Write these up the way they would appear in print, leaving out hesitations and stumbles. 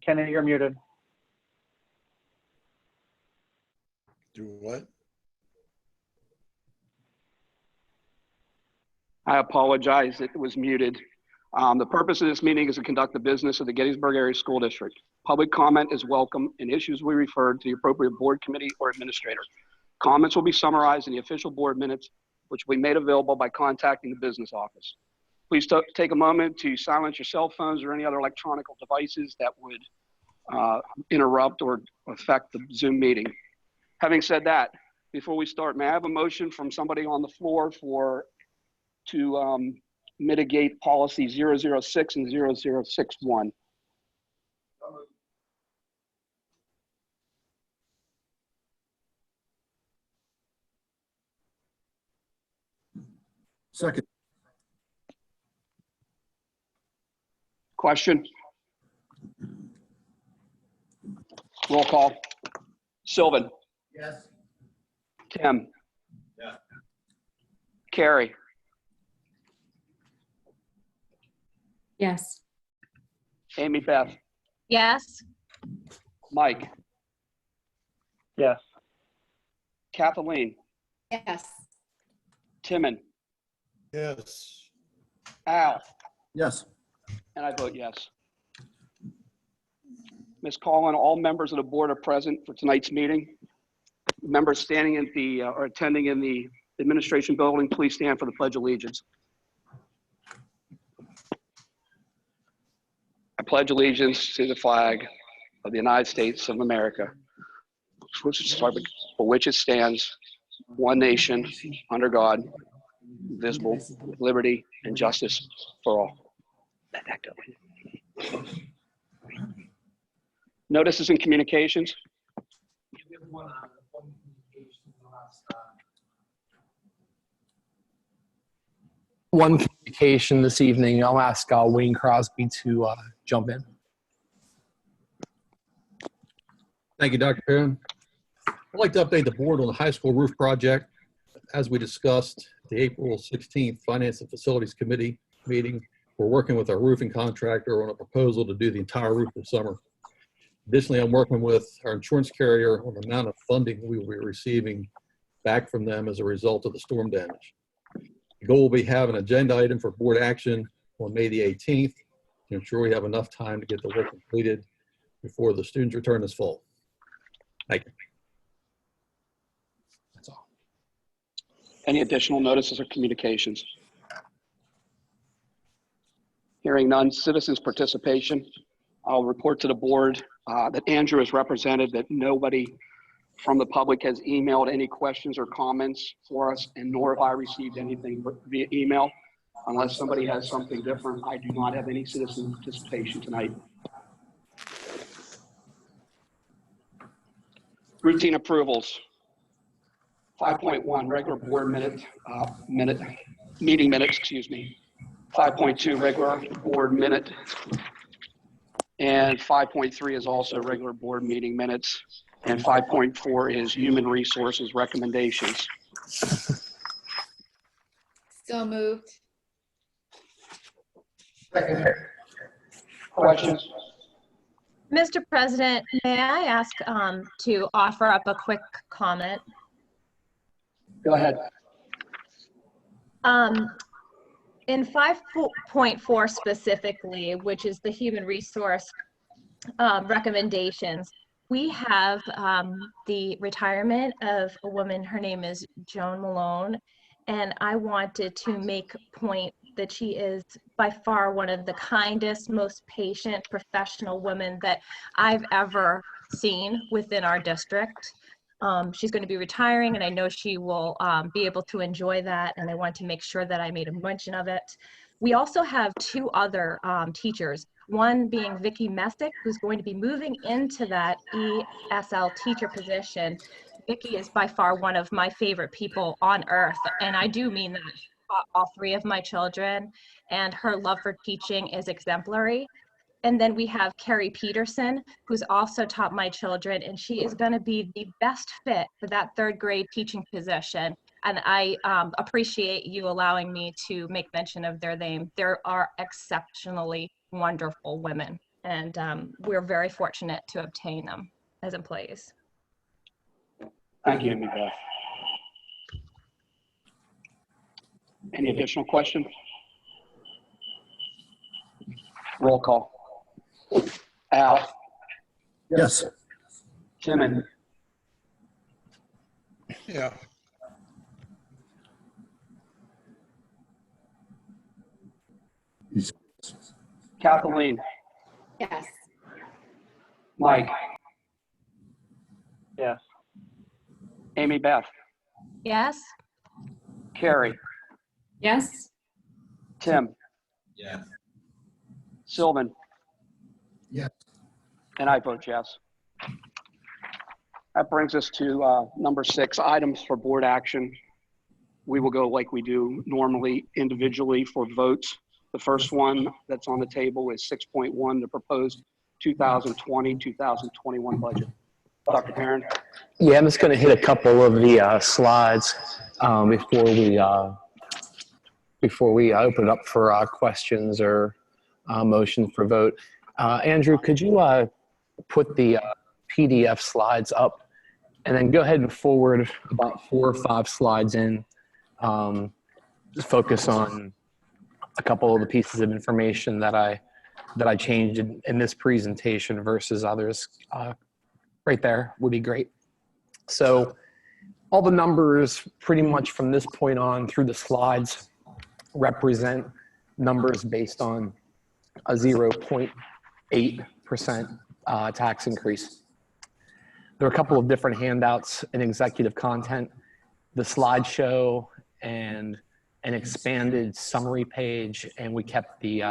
Kenny, you're muted. Do what? I apologize, it was muted. The purpose of this meeting is to conduct the business of the Gettysburg Area School District. Public comment is welcome and issues will be referred to the appropriate board, committee, or administrator. Comments will be summarized in the official board minutes, which will be made available by contacting the business office. Please take a moment to silence your cell phones or any other electronic devices that would interrupt or affect the Zoom meeting. Having said that, before we start, may I have a motion from somebody on the floor to mitigate policy 006 and 0061? Second. Question? Roll call. Sylvan? Yes. Tim? Yeah. Carrie? Yes. Amy Beth? Yes. Mike? Yes. Kathleen? Yes. Timon? Yes. Al? Yes. And I vote yes. Ms. Collin, all members of the board are present for tonight's meeting. Members standing at the or attending in the administration building, please stand for the Pledge of Allegiance. I pledge allegiance to the flag of the United States of America, for which it stands, one nation, under God, indivisible, with liberty and justice for all. Let that go. Notices and communications. One communication this evening. I'll ask Wayne Crosby to jump in. Thank you, Dr. Perrin. I'd like to update the board on the high school roof project. As we discussed at the April 16th Finance and Facilities Committee meeting, we're working with our roofing contractor on a proposal to do the entire roof this summer. Additionally, I'm working with our insurance carrier on the amount of funding we will be receiving back from them as a result of the storm damage. The goal will be have an agenda item for board action on May the 18th to ensure we have enough time to get the work completed before the students return this fall. Thank you. That's all. Any additional notices or communications? Hearing none, citizens participation. I'll report to the board that Andrew has represented that nobody from the public has emailed any questions or comments for us, and nor have I received anything via email. Unless somebody has something different, I do not have any citizen participation tonight. Routine approvals. 5.1 regular board meeting minutes, excuse me. 5.2 regular board minute. And 5.3 is also regular board meeting minutes. And 5.4 is human resources recommendations. So moved. Questions? Mr. President, may I ask to offer up a quick comment? Go ahead. In 5.4 specifically, which is the human resource recommendations, we have the retirement of a woman. Her name is Joan Malone, and I wanted to make point that she is by far one of the kindest, most patient, professional women that I've ever seen within our district. She's going to be retiring, and I know she will be able to enjoy that, and I want to make sure that I made a mention of it. We also have two other teachers, one being Vicki Messick, who's going to be moving into that ESL teacher position. Vicki is by far one of my favorite people on earth, and I do mean that. All three of my children, and her love for teaching is exemplary. And then we have Carrie Peterson, who's also taught my children, and she is going to be the best fit for that third grade teaching position. And I appreciate you allowing me to make mention of their name. They are exceptionally wonderful women, And we're very fortunate to obtain them as employees. Thank you, Amy Beth. Any additional questions? Roll call. Al, Yes. Jimmy, Yeah. Kathleen, Yes. Mike, Yes. Amy Beth, Yes? Carrie, Yes. Tim, Yeah. Sylvan, Yes. and I vote yes. That brings us to number 6, items for board action. We will go like we do normally individually for votes. The first one that's on the table is 6.1, the proposed 2020-2021 budget. Dr. Perrin? Yeah, I'm just going to hit a couple of the slides before we open it up for questions or motion for vote. Andrew, could you put the PDF slides up and then go ahead and forward about 4 or 5 slides in. Just focus on a couple of the pieces of information that I changed in this presentation versus others. Right there would be great. So all the numbers pretty much from this point on through the slides represent numbers based on a 0.8% tax increase. There are a couple of different handouts in executive content, the slideshow and an expanded summary page, and we kept the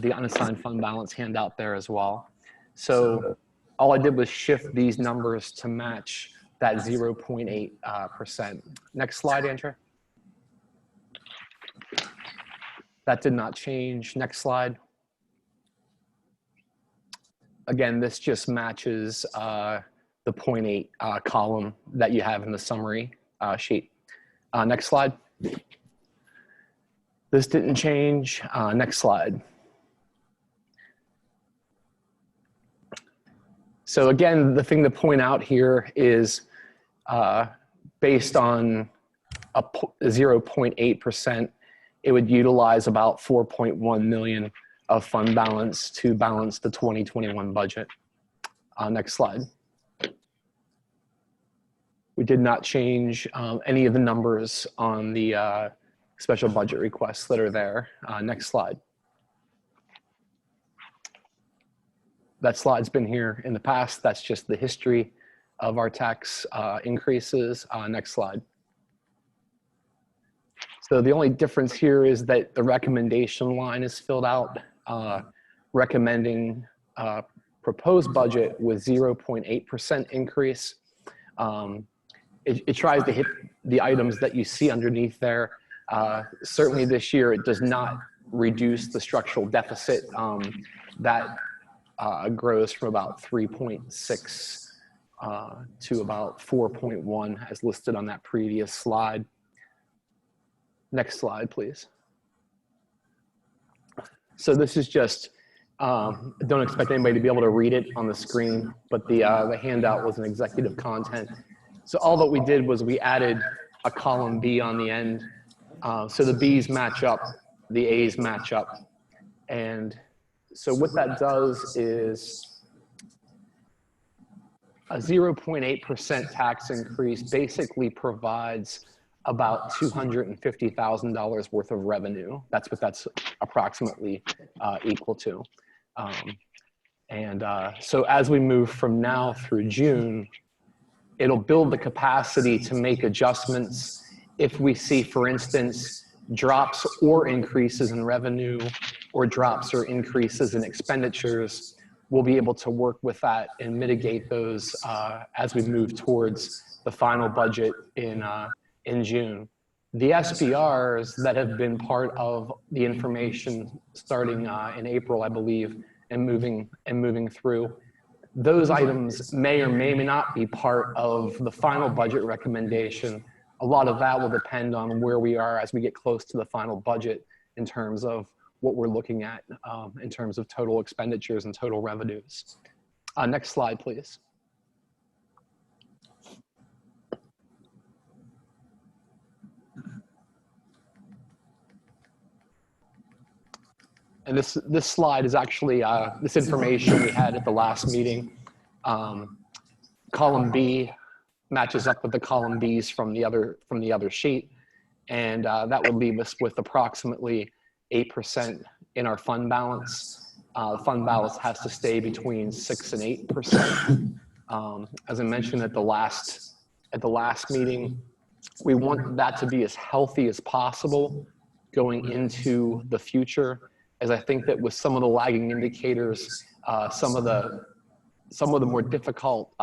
unassigned fund balance handout there as well. So all I did was shift these numbers to match that 0.8%. Next slide, Andrew. That did not change. Next slide. Again, this just matches the 0.8 column that you have in the summary sheet. Next slide. This didn't change. Next slide. So again, the thing to point out here is based on a 0.8%, it would utilize about 4.1 million of fund balance to balance the 2021 budget. Next slide. We did not change any of the numbers on the special budget requests that are there. Next slide. That slide's been here in the past. That's just the history of our tax increases. Next slide. So the only difference here is that the recommendation line is filled out, recommending proposed budget with 0.8% increase. It tries to hit the items that you see underneath there. Certainly this year, it does not reduce the structural deficit that grows from about 3.6 to about 4.1 as listed on that previous slide. Next slide, please. So this is just, don't expect anybody to be able to read it on the screen, but the handout was an executive content. So all that we did was we added a column B on the end. So the B's match up, the A's match up. And so what that does is a 0.8% tax increase basically provides about $250,000 worth of revenue. That's what that's approximately equal to. So as we move from now through June, it'll build the capacity to make adjustments if we see, for instance, drops or increases in revenue or drops or increases in expenditures. We'll be able to work with that and mitigate those as we move towards the final budget in June. The SBRs that have been part of the information starting in April, I believe, and moving through, those items may or may not be part of the final budget recommendation. A lot of that will depend on where we are as we get close to the final budget in terms of what we're looking at in terms of total expenditures and total revenues. Next slide, please. And this slide is actually this information we had at the last meeting. Column B matches up with the column Bs from the other sheet, and that would leave us with approximately 8% in our fund balance. Fund balance has to stay between 6 and 8%. As I mentioned at the last meeting, we want that to be as healthy as possible going into the future, as I think that with some of the lagging indicators, some of the more difficult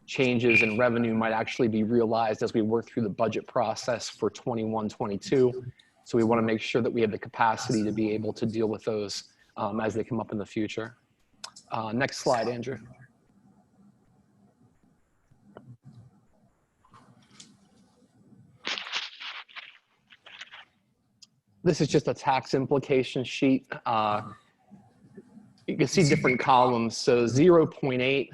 changes in revenue might actually be realized as we work through the budget process for 21-22. So we want to make sure that we have the capacity to be able to deal with those as they come up in the future. Next slide, Andrew. This is just a tax implication sheet. You can see different columns. So 0.8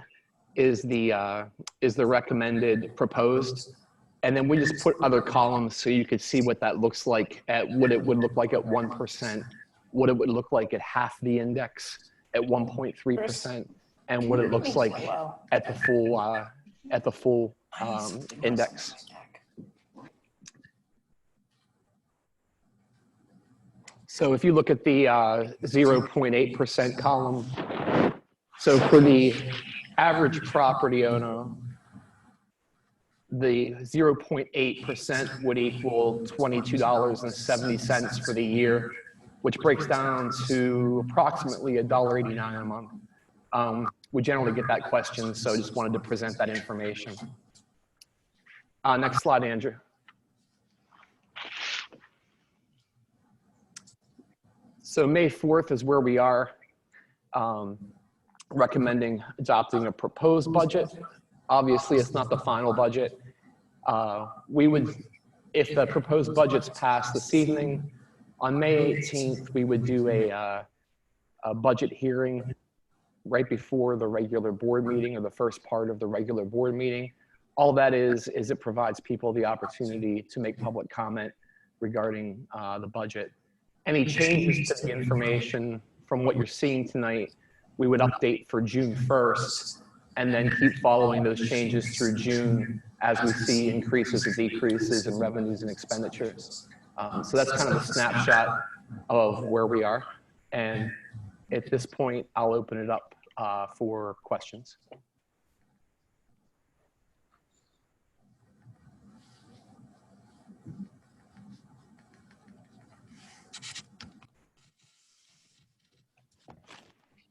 is the recommended proposed, and then we just put other columns so you could see what that looks like at what it would look like at 1%, what it would look like at half the index at 1.3%, and what it looks like at the full index. So if you look at the 0.8% column, so for the average property owner, the 0.8% would equal $22.70 for the year, which breaks down to approximately $1.89 a month. We generally get that question, so just wanted to present that information. Next slide, Andrew. So May 4th is where we are, recommending adopting a proposed budget. Obviously, it's not the final budget. We would, if the proposed budget's passed this evening, on May 18th, we would do a budget hearing right before the regular board meeting, or the first part of the regular board meeting. All that is it provides people the opportunity to make public comment regarding the budget. Any changes to the information from what you're seeing tonight, we would update for June 1st, and then keep following those changes through June as we see increases or decreases in revenues and expenditures. So that's kind of a snapshot of where we are. And at this point, I'll open it up for questions.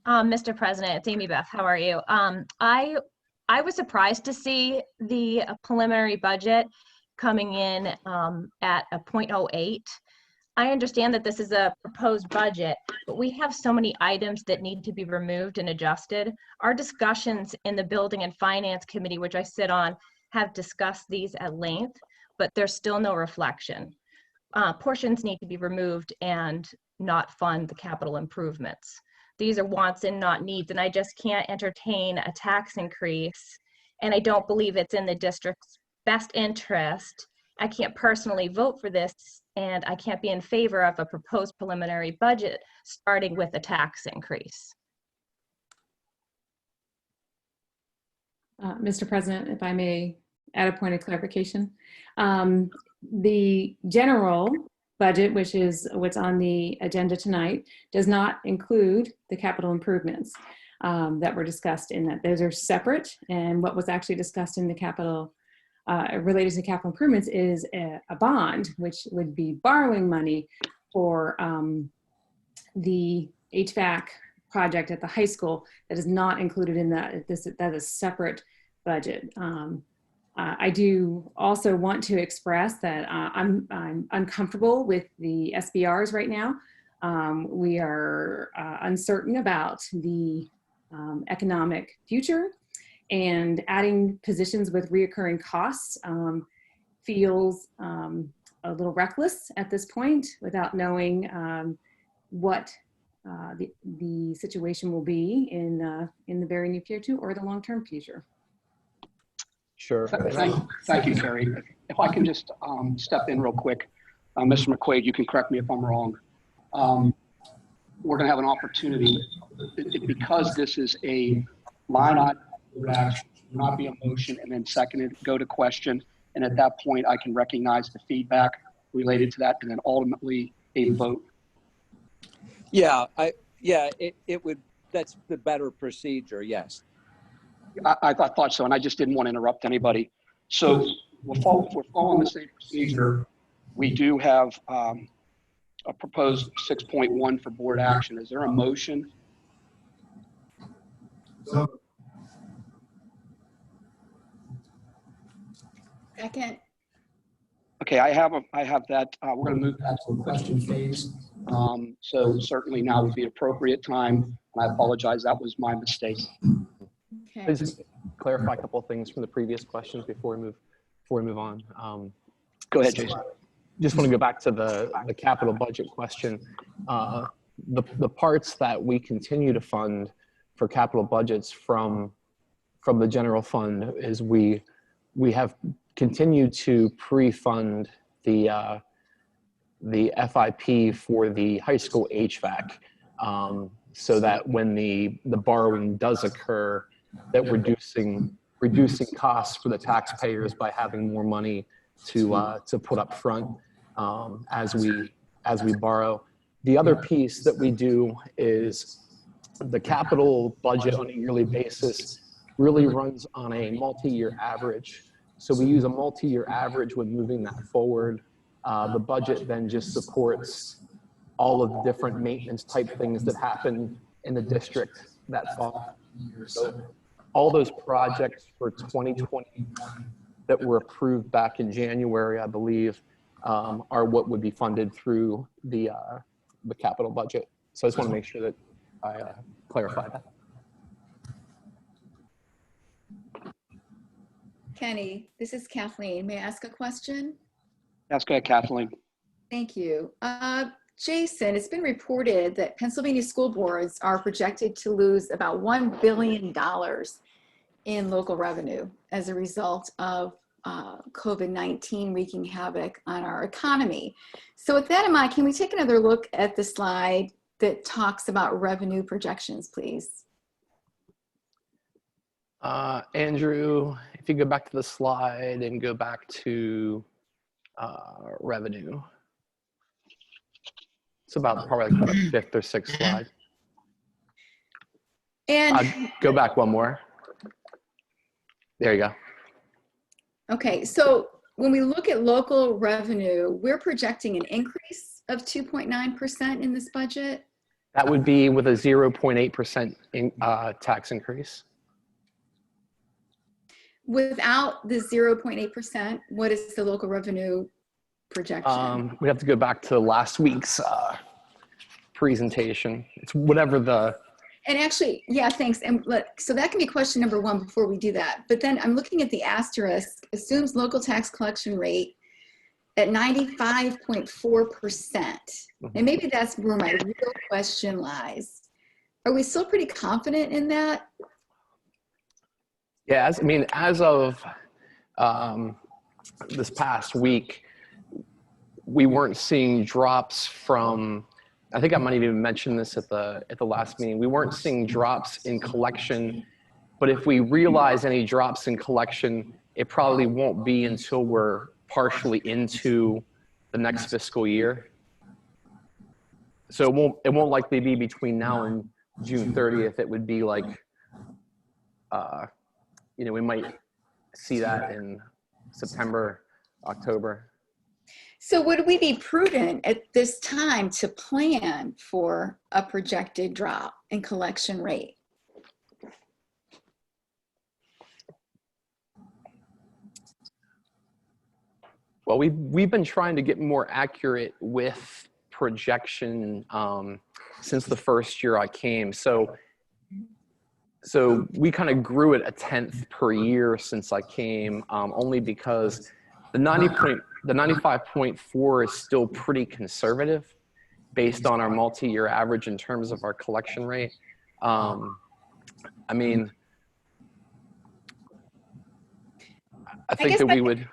Mr. President, it's Amy Beth. How are you? I was surprised to see the preliminary budget coming in at a 0.08. I understand that this is a proposed budget, but we have so many items that need to be removed and adjusted. Our discussions in the Building and Finance Committee, which I sit on, have discussed these at length, but there's still no reflection. Portions need to be removed and not fund the capital improvements. These are wants and not needs, and I just can't entertain a tax increase, and I don't believe it's in the district's best interest. I can't personally vote for this, and I can't be in favor of a proposed preliminary budget starting with a tax increase. Mr. President, if I may add a point of clarification. The general budget, which is what's on the agenda tonight, does not include the capital improvements that were discussed in that. Those are separate, and what was actually discussed in the capital related to capital improvements is a bond, which would be borrowing money for the HVAC project at the high school. That is not included in that. That is separate budget. I do also want to express that I'm uncomfortable with the SBRs right now. We are uncertain about the economic future, and adding positions with reoccurring costs feels a little reckless at this point without knowing what the situation will be in the very near future or the long-term future. Sure. Thank you, Carrie. If I can just step in real quick, Mr. McQuaid, you can correct me if I'm wrong. We're going to have an opportunity, because this is a line item, it would actually not be a motion and then seconded, go to question. And at that point, I can recognize the feedback related to that and then ultimately a vote. Yeah, it would, that's the better procedure, yes. I thought so, and I just didn't want to interrupt anybody. So we're following the same procedure. We do have a proposed 6.1 for board action. Is there a motion? So, Second. Okay, I have that. We're going to move that to the question phase. So certainly now would be appropriate time. And I apologize, that was my mistake. Okay. Please clarify a couple of things from the previous questions before we move on. Go ahead, Jason. Just want to go back to the capital budget question. The parts that we continue to fund for capital budgets from the general fund is we have continued to pre-fund the FIP for the high school HVAC, so that when the borrowing does occur, that reducing costs for the taxpayers by having more money to put up front as we borrow. The other piece that we do is the capital budget on a yearly basis really runs on a multi-year average. So we use a multi-year average when moving that forward. The budget then just supports all of the different maintenance type things that happen in the district that fall. So all those projects for 2020 that were approved back in January, I believe, are what would be funded through the capital budget. So I just want to make sure that I clarify that. Kenny, this is Kathleen. May I ask a question? That's good, Kathleen. Thank you. Jason, it's been reported that Pennsylvania school boards are projected to lose about $1 billion in local revenue as a result of COVID-19 wreaking havoc on our economy. So with that in mind, can we take another look at the slide that talks about revenue projections, please? Andrew, if you go back to the slide and go back to revenue. It's about probably like the fifth or sixth slide. And go back one more. There you go. okay, so when we look at local revenue, we're projecting an increase of 2.9% in this budget. That would be with a 0.8% tax increase. Without the 0.8%, what is the local revenue projection? We have to go back to last week's presentation. It's whatever the... And actually, yeah, thanks. And so that can be question number one before we do that. But then I'm looking at the asterisk, assumes local tax collection rate at 95.4%. And maybe that's where my real question lies. Are we still pretty confident in that? Yeah, as of this past week, we weren't seeing drops from, I think I might have even mentioned this at the last meeting, we weren't seeing drops in collection, but if we realize any drops in collection, it probably won't be until we're partially into the next fiscal year. So it won't likely be between now and June 30th. It would be like, we might see that in September, October. So would we be prudent at this time to plan for a projected drop in collection rate? Well, we've been trying to get more accurate with projection since the first year I came. So we kind of grew at 1/10 per year since I came, only because the 95.4 is still pretty conservative. based on our multi-year average in terms of our collection rate. I mean, I think guess that we would.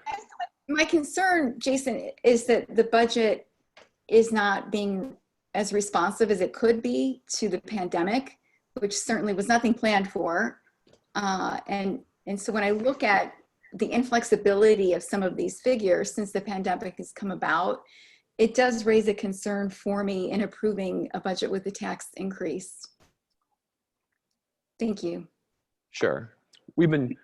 My concern, Jason, is that the budget is not being as responsive as it could be to the pandemic, which certainly was nothing planned for. And so when I look at the inflexibility of some of these figures since the pandemic has come about, it does raise a concern for me in approving a budget with the tax increase. Thank you. Sure. When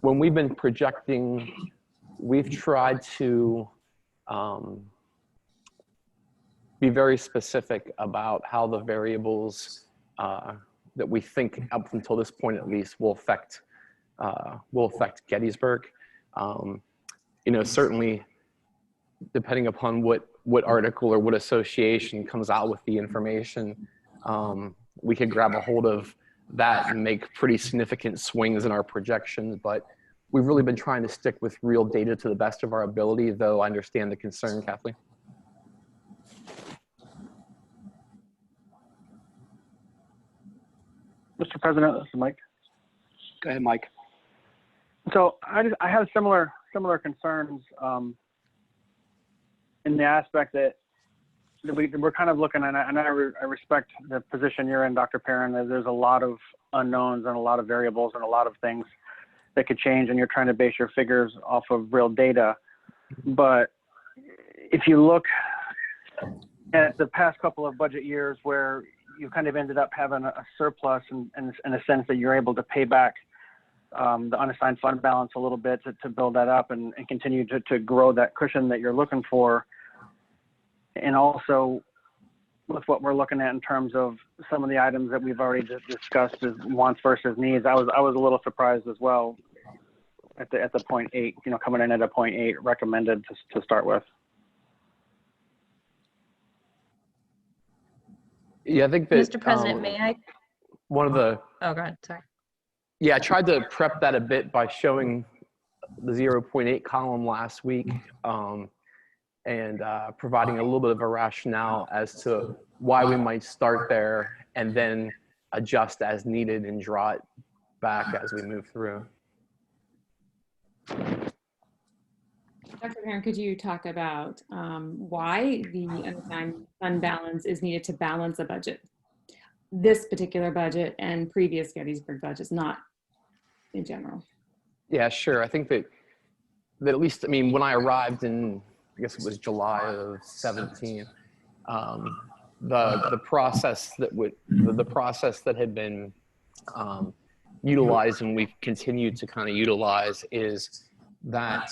we've been projecting, we've tried to be very specific about how the variables that we think up until this point at least will affect Gettysburg. You know, certainly depending upon what article or what association comes out with the information, we could grab a hold of that and make pretty significant swings in our projections. But we've really been trying to stick with real data to the best of our ability, though I understand the concern, Kathleen. Mr. President, this is Mike. Go ahead, Mike. So I have similar concerns in the aspect that we're kind of looking, and I respect the position you're in, Dr. Perrin, that there's a lot of unknowns and a lot of variables and a lot of things that could change, and you're trying to base your figures off of real data. But if you look at the past couple of budget years where you kind of ended up having a surplus in a sense that you're able to pay back the unassigned fund balance a little bit to build that up and continue to grow that cushion that you're looking for. And also with what we're looking at in terms of some of the items that we've already discussed as wants versus needs, I was a little surprised as well at the 0.8, you know, coming in at a 0.8 recommended to start with. Yeah, I think that Mr. President, may I? one of the Oh, go ahead. Sorry. Yeah, I tried to prep that a bit by showing the 0.8 column last week and providing a little bit of a rationale as to why we might start there and then adjust as needed and draw it back as we move through. Dr. Perrin, could you talk about why the unassigned fund balance is needed to balance a budget? This particular budget and previous Gettysburg budgets, not in general. Yeah, sure. I think that at least, I mean, when I arrived in, I guess it was July of 17, the process that had been utilized and we've continued to kind of utilize is that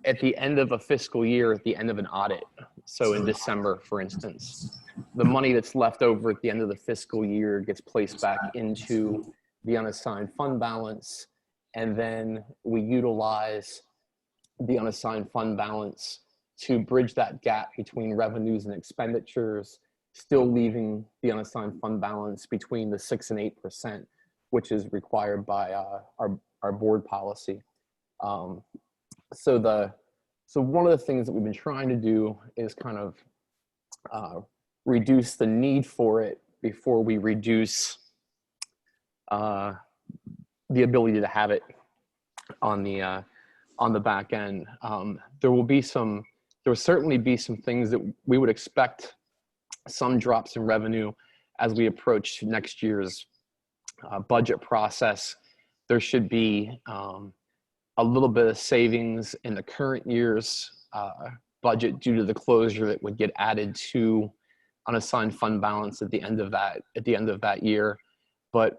at the end of a fiscal year, at the end of an audit, so in December, for instance, the money that's left over at the end of the fiscal year gets placed back into the unassigned fund balance, and then we utilize the unassigned fund balance to bridge that gap between revenues and expenditures, still leaving the unassigned fund balance between the 6 and 8%, which is required by our board policy. So one of the things that we've been trying to do is kind of reduce the need for it before we reduce the ability to have it on the back end. There will certainly be some things that we would expect some drops in revenue as we approach next year's budget process. There should be a little bit of savings in the current year's budget due to the closure that would get added to unassigned fund balance at the end of that year. But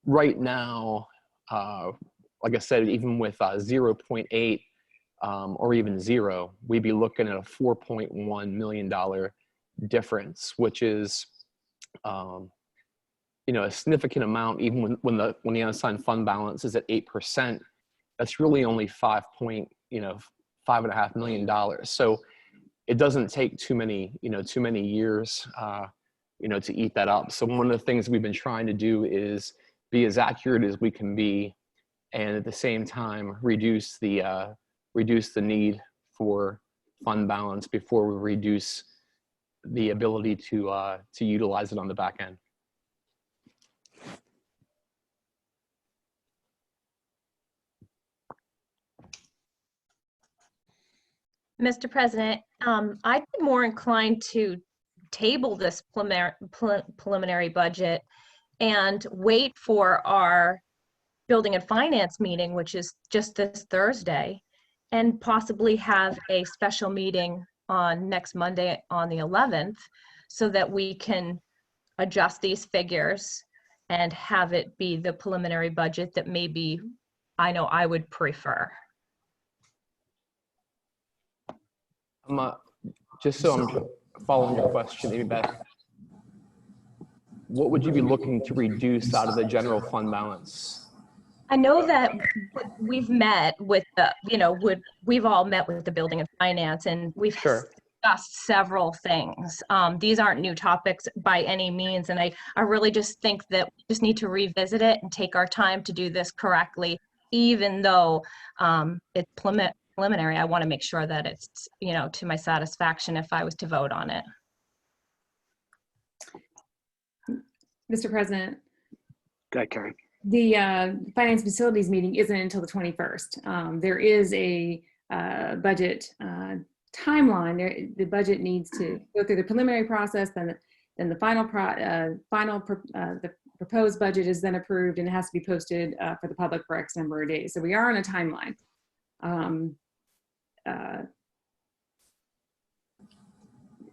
right now, like I said, even with 0.8 or even 0, we'd be looking at a $4.1 million difference, which is you know, a significant amount. Even when the unassigned fund balance is at 8%, that's really only $5.5 million. So it doesn't take too many years, to eat that up. So one of the things we've been trying to do is be as accurate as we can be, and at the same time reduce the need for fund balance before we reduce the ability to utilize it on the back end. Mr. President, I'd be more inclined to table this preliminary budget and wait for our Building and Finance meeting, which is just this Thursday, and possibly have a special meeting on next Monday on the 11th, so that we can adjust these figures and have it be the preliminary budget that maybe I know I would prefer. Just so I'm following your question, Amy Beth, what would you be looking to reduce out of the general fund balance? I know that we've met with the, we've all met with the Building and Finance, and we've discussed several things. These aren't new topics by any means, and I really just think that we just need to revisit it and take our time to do this correctly, even though it's preliminary. I want to make sure that it's, to my satisfaction if I was to vote on it. Mr. President. Go ahead, Carrie. The Finance Facilities meeting isn't until the 21st. There is a budget timeline. The budget needs to go through the preliminary process, then the the proposed budget is then approved, and it has to be posted for the public for X number of days. So we are on a timeline.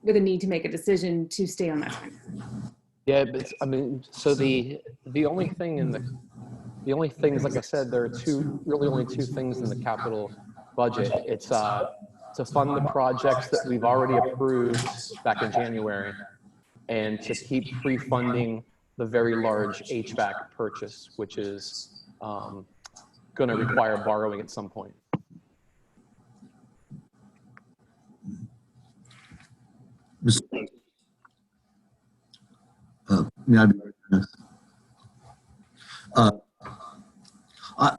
With a need to make a decision to stay on that timeline. Yeah, but so the only thing the only things, like I said, there are only two things in the capital budget. It's to fund the projects that we've already approved back in January, and to keep pre-funding the very large HVAC purchase, which is going to require borrowing at some point.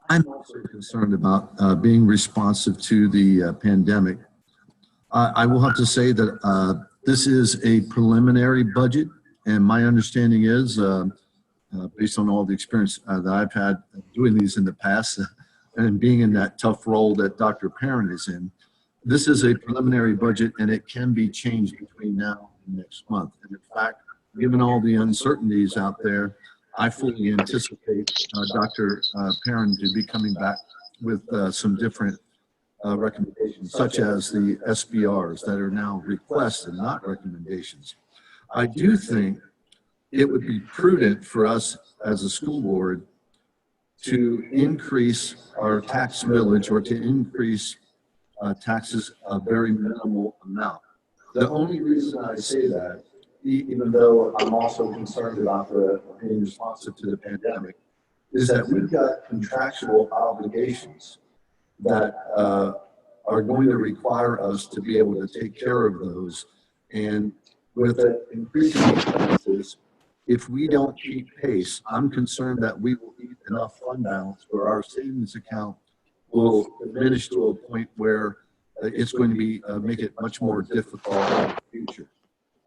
I'm also concerned about being responsive to the pandemic. I will have to say that this is a preliminary budget, and my understanding is, based on all the experience that I've had doing these in the past and being in that tough role that Dr. Perrin is in, this is a preliminary budget, and it can be changed between now and next month. And in fact, given all the uncertainties out there, I fully anticipate Dr. Perrin to be coming back with some different recommendations, such as the SBRs that are now requests and not recommendations. I do think it would be prudent for us as a school board to increase our tax millage, or to increase taxes a very minimal amount. The only reason I say that, even though I'm also concerned about being responsive to the pandemic, is that we've got contractual obligations that are going to require us to be able to take care of those. And with the increasing expenses, if we don't keep pace, I'm concerned that we will eat enough fund balance, or our savings account will diminish to a point where it's going to be make it much more difficult in the future.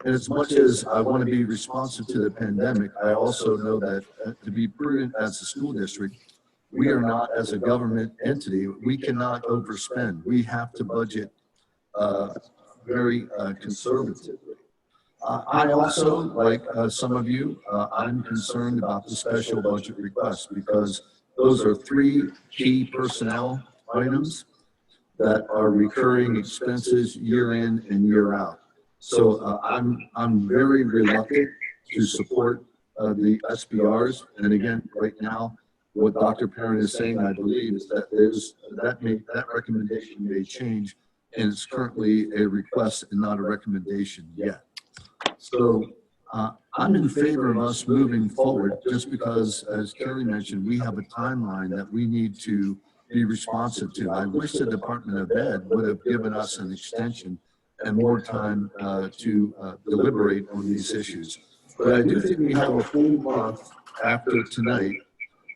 And as much as I want to be responsive to the pandemic, I also know that to be prudent as a school district, we are not, as a government entity, we cannot overspend. We have to budget very conservatively. I also, like some of you, I'm concerned about the special budget requests, because those are three key personnel items that are recurring expenses year in and year out. So I'm very reluctant to support the SBRs. And again, right now, what Dr. Perrin is saying, I believe, is that that recommendation may change, and it's currently a request and not a recommendation yet. So I'm in favor of us moving forward, just because, as Carrie mentioned, we have a timeline that we need to be responsive to. I wish the Department of Ed would have given us an extension and more time to deliberate on these issues. But I do think we have a full month after tonight,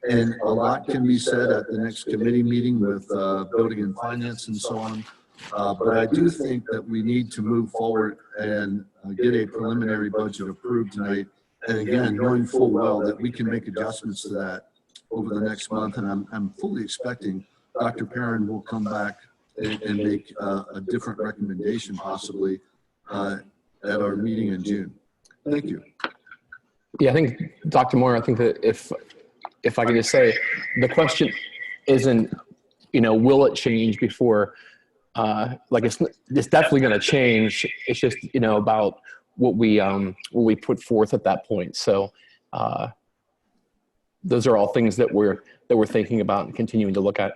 and a lot can be said at the next committee meeting with Building and Finance and so on. But I do think that we need to move forward and get a preliminary budget approved tonight. And again, knowing full well that we can make adjustments to that over the next month. And I'm fully expecting Dr. Perrin will come back and make a different recommendation possibly at our meeting in June. Thank you. Yeah, I think, Dr. Moore, I think that if I could just say, the question isn't, will it change before, like it's definitely going to change. It's just, about what we put forth at that point. So those are all things that we're thinking about and continuing to look at.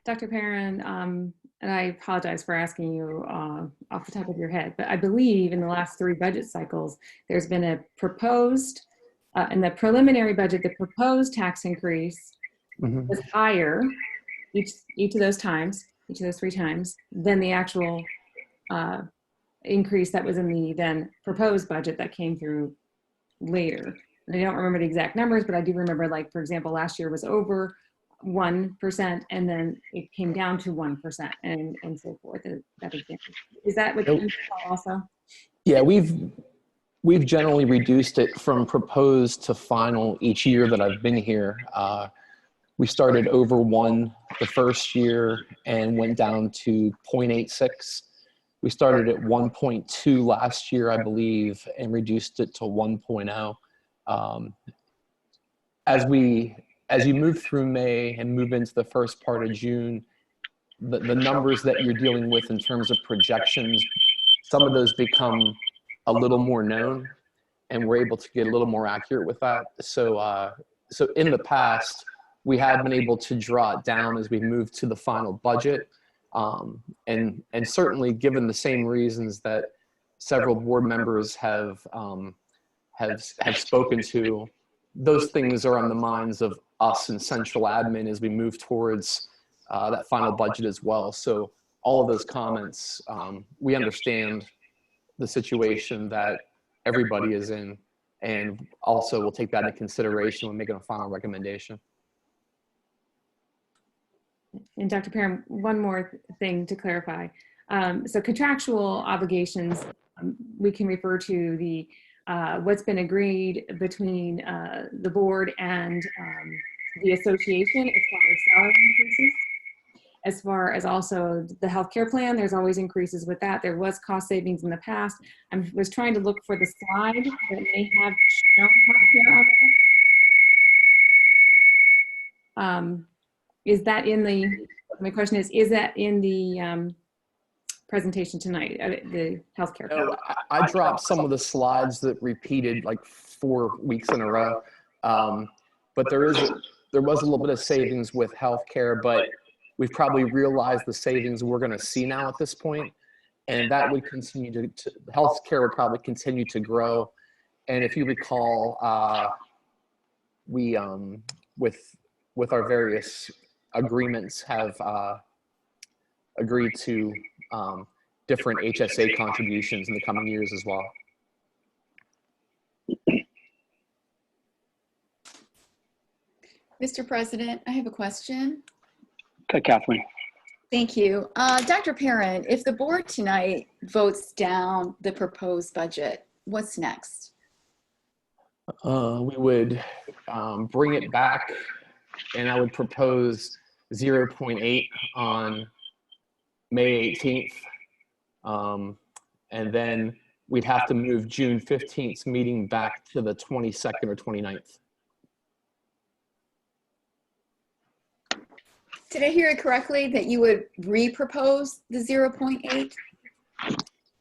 Dr. Perrin, and I apologize for asking you off the top of your head, but I believe in the last 3 budget cycles, there's been a proposed, in the preliminary budget, the proposed tax increase was higher each of those 3 times, than the actual increase that was in the then proposed budget that came through later. And I don't remember the exact numbers, but I do remember, like, for example, last year was over 1%, and then it came down to 1%, and so forth. That example. Is that what you saw also? Yeah, we've generally reduced it from proposed to final each year that I've been here. We started over 1 the first year and went down to 0.86. We started at 1.2 last year, I believe, and reduced it to 1.0. As you move through May and move into the first part of June, the numbers that you're dealing with in terms of projections, some of those become a little more known, and we're able to get a little more accurate with that. So in the past, we have been able to draw it down as we move to the final budget. And certainly given the same reasons that several board members have spoken to, those things are on the minds of us and central admin as we move towards that final budget as well. So all of those comments, we understand the situation that everybody is in, and also we'll take that into consideration when making a final recommendation. And Dr. Perrin, one more thing to clarify. So contractual obligations, we can refer to the what's been agreed between the board and the association as far as salary increases. As far as also the healthcare plan, there's always increases with that. There was cost savings in the past. I was trying to look for the slide that may have shown healthcare on there. Is that in the, my question is that in the presentation tonight, the healthcare? No, I dropped some of the slides that repeated like 4 weeks in a row. But there was a little bit of savings with healthcare, but we've probably realized the savings we're going to see now at this point, and that would continue to healthcare would probably continue to grow. And if you recall, we with our various agreements have agreed to different HSA contributions in the coming years as well. Mr. President, I have a question. Okay, Kathleen. Thank you. Dr. Perrin, if the board tonight votes down the proposed budget, what's next? We would bring it back, and I would propose 0.8 on May 18th. And then we'd have to move June 15th meeting back to the 22nd or 29th. Did I hear it correctly that you would re-propose the 0.8?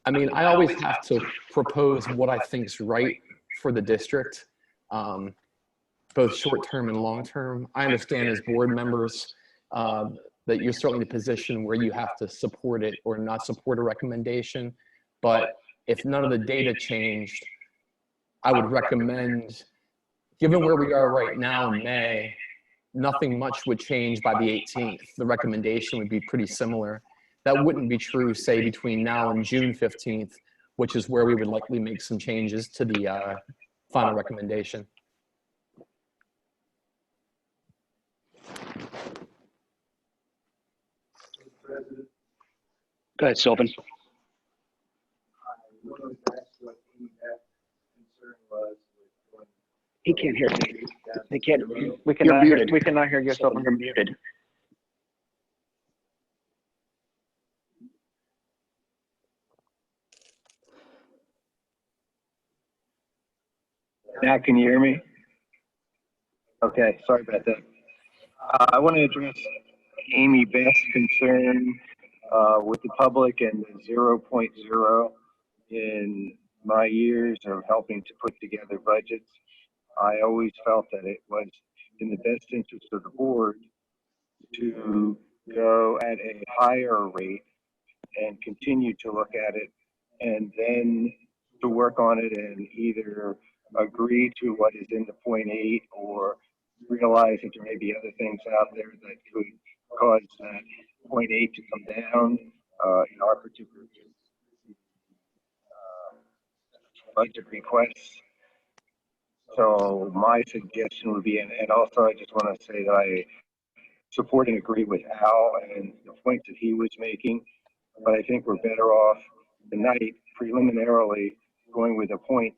I mean, I always have to propose what I think is right for the district, both short-term and long-term. I understand as board members that you're certainly in a position where you have to support it or not support a recommendation. But if none of the data changed, I would recommend, given where we are right now in May, nothing much would change by the 18th. The recommendation would be pretty similar. That wouldn't be true, say, between now and June 15th, which is where we would likely make some changes to the final recommendation. Go ahead, Sylvan. He can't hear you. They can't. We You're cannot hear, muted. we cannot hear you, Sylvan, Sylvan. you're muted. Now, can you hear me? Okay, sorry about that. I want to address Amy Best's concern with the public and the 0.0 in my years of helping to put together budgets. I always felt that it was in the best interest of the board to go at a higher rate and continue to look at it and then to work on it and either agree to what is in the 0.8 or realize that there may be other things out there that could cause that 0.8 to come down. In our particular budget requests. So my suggestion would be, and also I just want to say that I support and agree with Al and the points that he was making, but I think we're better off tonight preliminarily going with a 0.8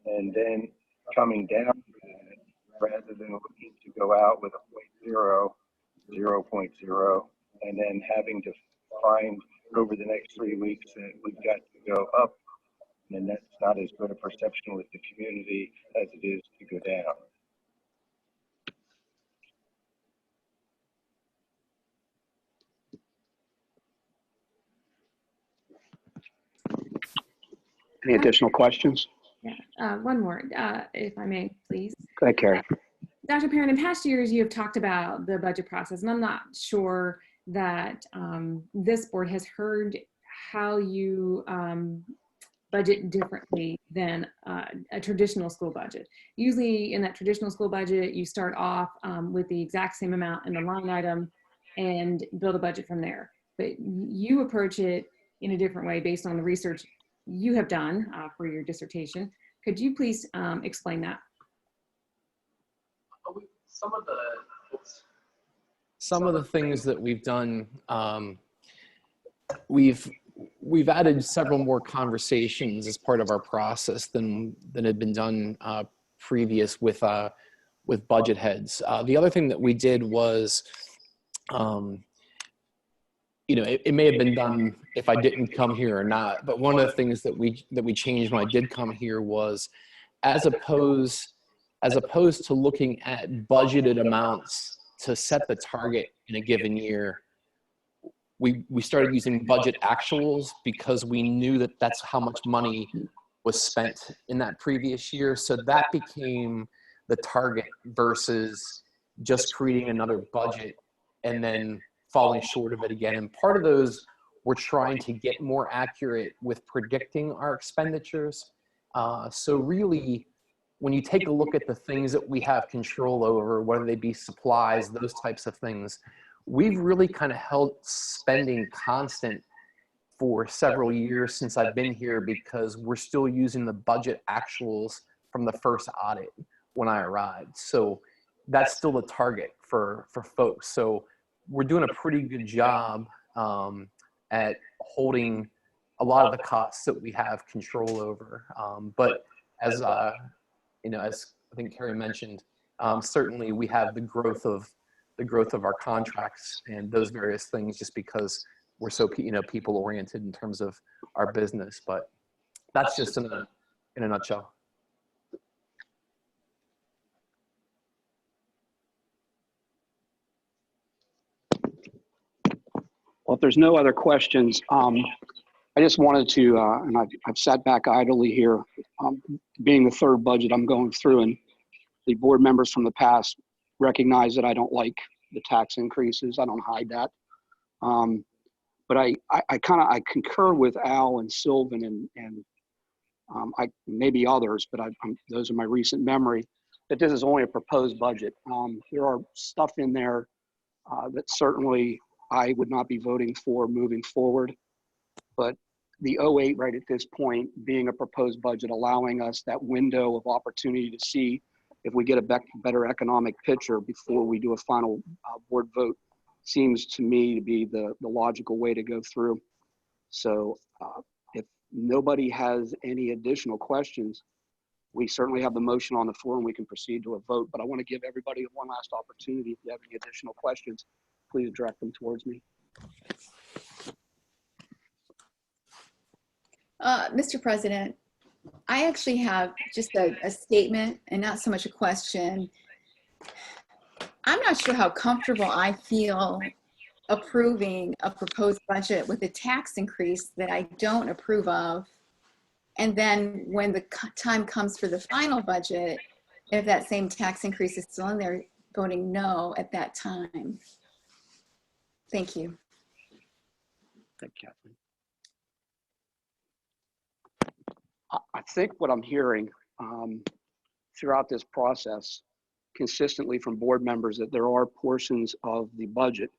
and then coming down rather than looking to go out with a 0.0, 0.0, and then having to find over the next 3 weeks that we've got to go up, and that's not as good a perception with the community as it is to go down. Any additional questions? Yeah, one more, if I may, please. Go ahead, Carrie. Dr. Perrin, in past years, you have talked about the budget process, and I'm not sure that this board has heard how you budget differently than a traditional school budget. Usually in that traditional school budget, you start off with the exact same amount in the line item and build a budget from there. But you approach it in a different way based on the research you have done for your dissertation. Could you please explain that? Some of the things that we've done, we've added several more conversations as part of our process than had been done previous with budget heads. The other thing that we did was, it may have been done if I didn't come here or not, but one of the things that we changed when I did come here was, as opposed to looking at budgeted amounts to set the target in a given year, we started using budget actuals because we knew that that's how much money was spent in that previous year. So that became the target versus just creating another budget and then falling short of it again. And part of those, we're trying to get more accurate with predicting our expenditures. So really, when you take a look at the things that we have control over, whether they be supplies, those types of things, we've really kind of held spending constant for several years since I've been here because we're still using the budget actuals from the first audit when I arrived. So that's still the target for folks. So we're doing a pretty good job at holding a lot of the costs that we have control over. But as as I think Carrie mentioned, certainly we have the growth of our contracts and those various things just because we're so people oriented in terms of our business. But that's just in a nutshell. Well, if there's no other questions, I just wanted to, and I've sat back idly here, being the third budget I'm going through, and the board members from the past recognize that I don't like the tax increases. I don't hide that. But I concur with Al and Sylvan and maybe others, but those are my recent memory, that this is only a proposed budget. There are stuff in there that certainly I would not be voting for moving forward. But the 08 right at this point being a proposed budget, allowing us that window of opportunity to see if we get a better economic picture before we do a final board vote, seems to me to be the logical way to go through. So if nobody has any additional questions, we certainly have the motion on the floor and we can proceed to a vote, but I want to give everybody one last opportunity. If you have any additional questions, please direct them towards me. Mr. President, I actually have just a statement and not so much a question. I'm not sure how comfortable I feel approving a proposed budget with a tax increase that I don't approve of. And then when the time comes for the final budget, if that same tax increase is still in there, voting no at that time. Thank you. Thank you, Kathleen. I think what I'm hearing throughout this process consistently from board members that there are portions of the budget,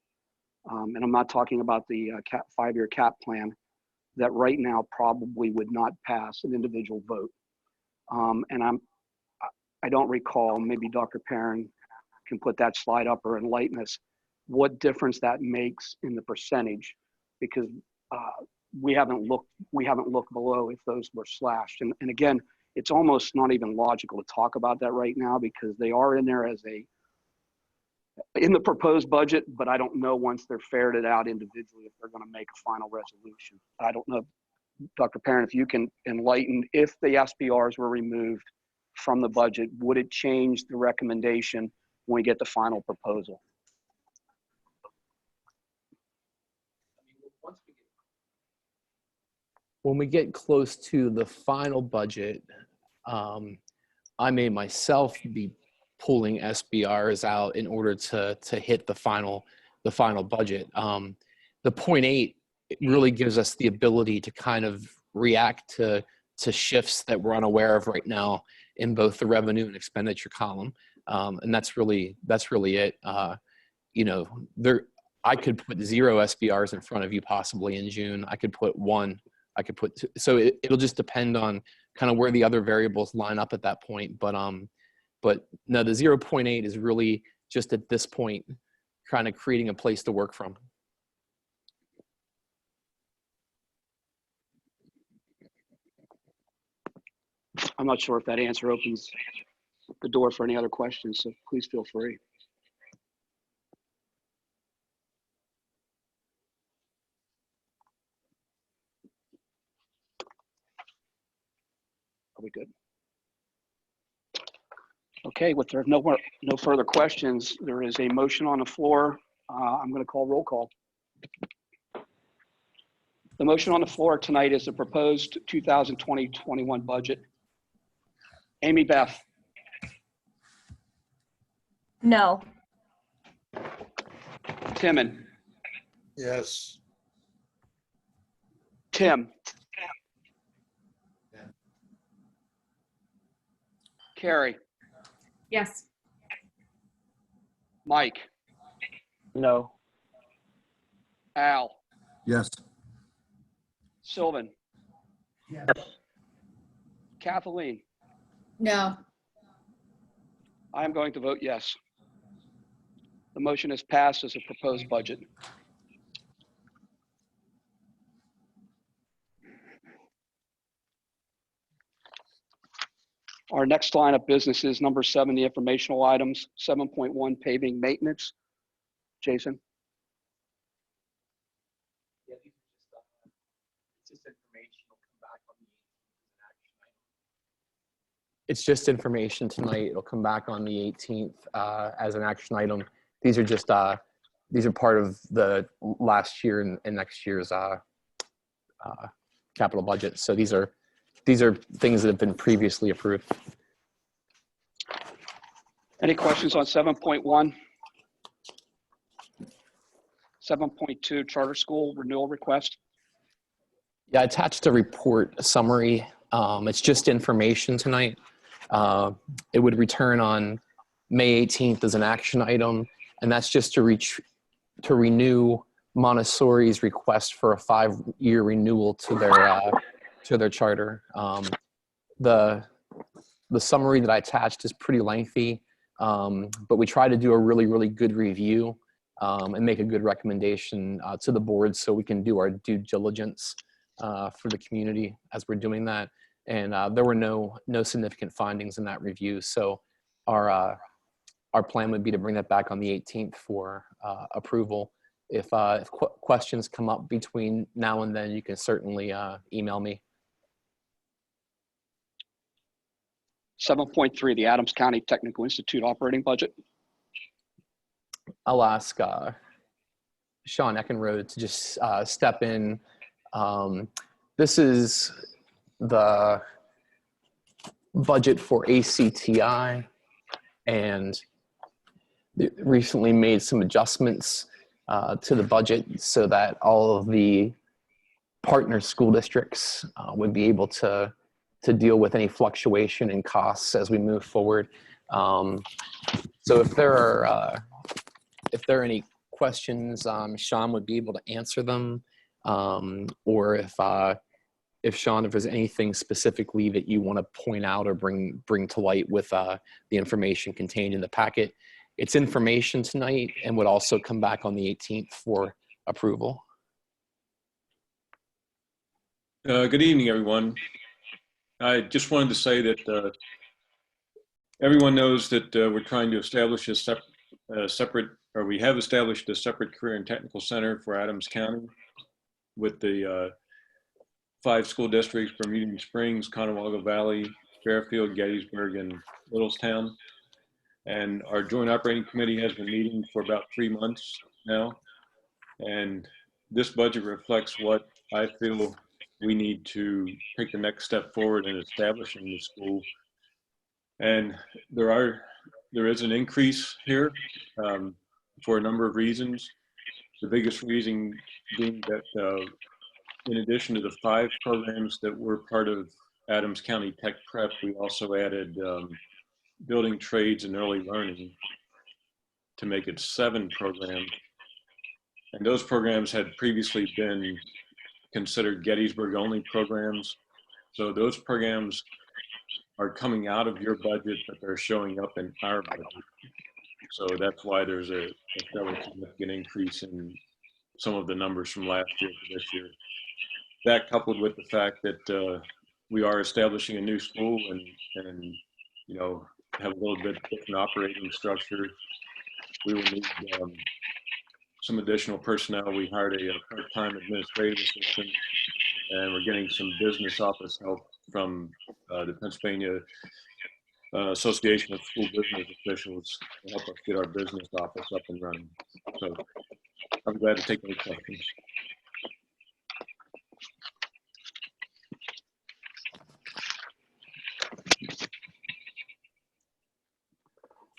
and I'm not talking about the 5-year cap plan, that right now probably would not pass an individual vote. And I don't recall, maybe Dr. Perrin can put that slide up or enlighten us, what difference that makes in the percentage, because we haven't looked below if those were slashed. And again, it's almost not even logical to talk about that right now because they are in there as in the proposed budget, but I don't know once they're ferreted out individually if they're going to make a final resolution. I don't know, Dr. Perrin, if you can enlighten, if the SBRs were removed from the budget, would it change the recommendation when we get the final proposal? When we get close to the final budget, I may myself be pulling SBRs out in order to hit the final budget. The 0.8 really gives us the ability to kind of react to shifts that we're unaware of right now in both the revenue and expenditure column, and that's really it. You know, I could put 0 SBRs in front of you possibly in June. I could put 1. I could put 2. So it'll just depend on kind of where the other variables line up at that point. But no, the 0.8 is really just at this point kind of creating a place to work from. I'm not sure if that answer opens the door for any other questions, so please feel free. Are we good? Okay, with there no further questions, there is a motion on the floor. I'm going to call roll call. The motion on the floor tonight is the proposed 2020-21 budget. Amy Beth. No. Timon. Yes. Tim. Carrie. Yes. Mike. No. Al. Yes. Sylvan. Yes. Kathleen. No. I am going to vote yes. The motion is passed as a proposed budget. Our next line of business is number 7, the informational items, 7.1 paving maintenance. Jason? Yeah, these are just information. It'll come back on the 18th as an action item. It's just information tonight. It'll come back on the 18th as an action item. These are just these are part of the last year and next year's capital budget. So these are things that have been previously approved. Any questions on 7.1? 7.2 charter school renewal request. Yeah, I attached a report summary. It's just information tonight. It would return on May 18th as an action item, and that's just to renew Montessori's request for a 5-year renewal to their charter. The summary that I attached is pretty lengthy, but we try to do a really good review and make a good recommendation to the board so we can do our due diligence for the community as we're doing that. And there were no significant findings in that review. So our plan would be to bring that back on the 18th for approval. If questions come up between now and then, you can certainly email me. 7.3, the Adams County Technical Institute operating budget. I'll ask Sean Eckenrode to just step in. This is the budget for ACTI, and recently made some adjustments to the budget so that all of the partner school districts would be able to deal with any fluctuation in costs as we move forward. So if there are any questions, Sean would be able to answer them, or if Sean, if there's anything specifically that you want to point out or bring to light with the information contained in the packet. It's information tonight and would also come back on the 18th for approval. Good evening, everyone. I just wanted to say that everyone knows that we're trying to establish a we have established a separate career and technical center for Adams County with the 5 school districts: Bermuda Springs, Conewago Valley, Fairfield, Gettysburg, and Littlestown. And our joint operating committee has been meeting for about 3 months now. And this budget reflects what I feel we need to take the next step forward in establishing the school. And there is an increase here for a number of reasons. The biggest reason being that in addition to the 5 programs that were part of Adams County Tech Prep, we also added building trades and early learning to make it 7 programs. And those programs had previously been considered Gettysburg only programs. So those programs are coming out of your budget, but they're showing up in our budget. So that's why there's a fairly significant increase in some of the numbers from last year to this year. That coupled with the fact that we are establishing a new school and you know, have a little bit different operating structure. We will need some additional personnel. We hired a part-time administrative assistant, and we're getting some business office help from the Pennsylvania Association of School Business Officials to help us get our business office up and running. So I'm glad to take any questions.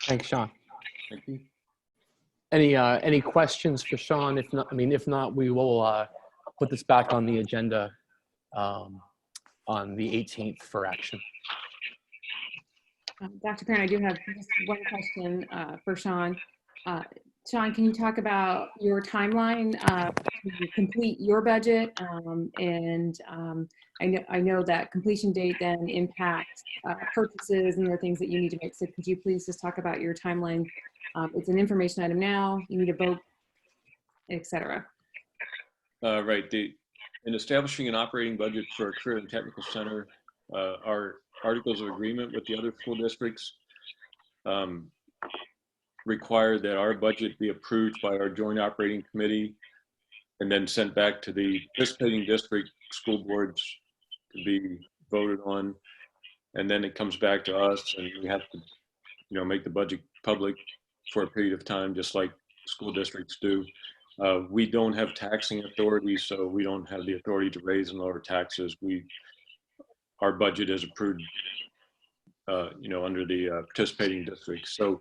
Thanks, Sean. Thank you. Any questions for Sean? If not, we will put this back on the agenda on the 18th for action. Dr. Perrin, I do have just one question for Sean. Sean, can you talk about your timeline to complete your budget? I know that completion date then impacts purchases and the things that you need to make. So could you please just talk about your timeline? It's an information item now, you need a vote, etc. Right. In establishing an operating budget for a career and technical center, our articles of agreement with the other school districts require that our budget be approved by our joint operating committee and then sent back to the participating district school boards to be voted on. And then it comes back to us, and we have to, you know, make the budget public for a period of time, just like school districts do. We don't have taxing authority, so we don't have the authority to raise and lower taxes. Our budget is approved, you know, under the participating districts. So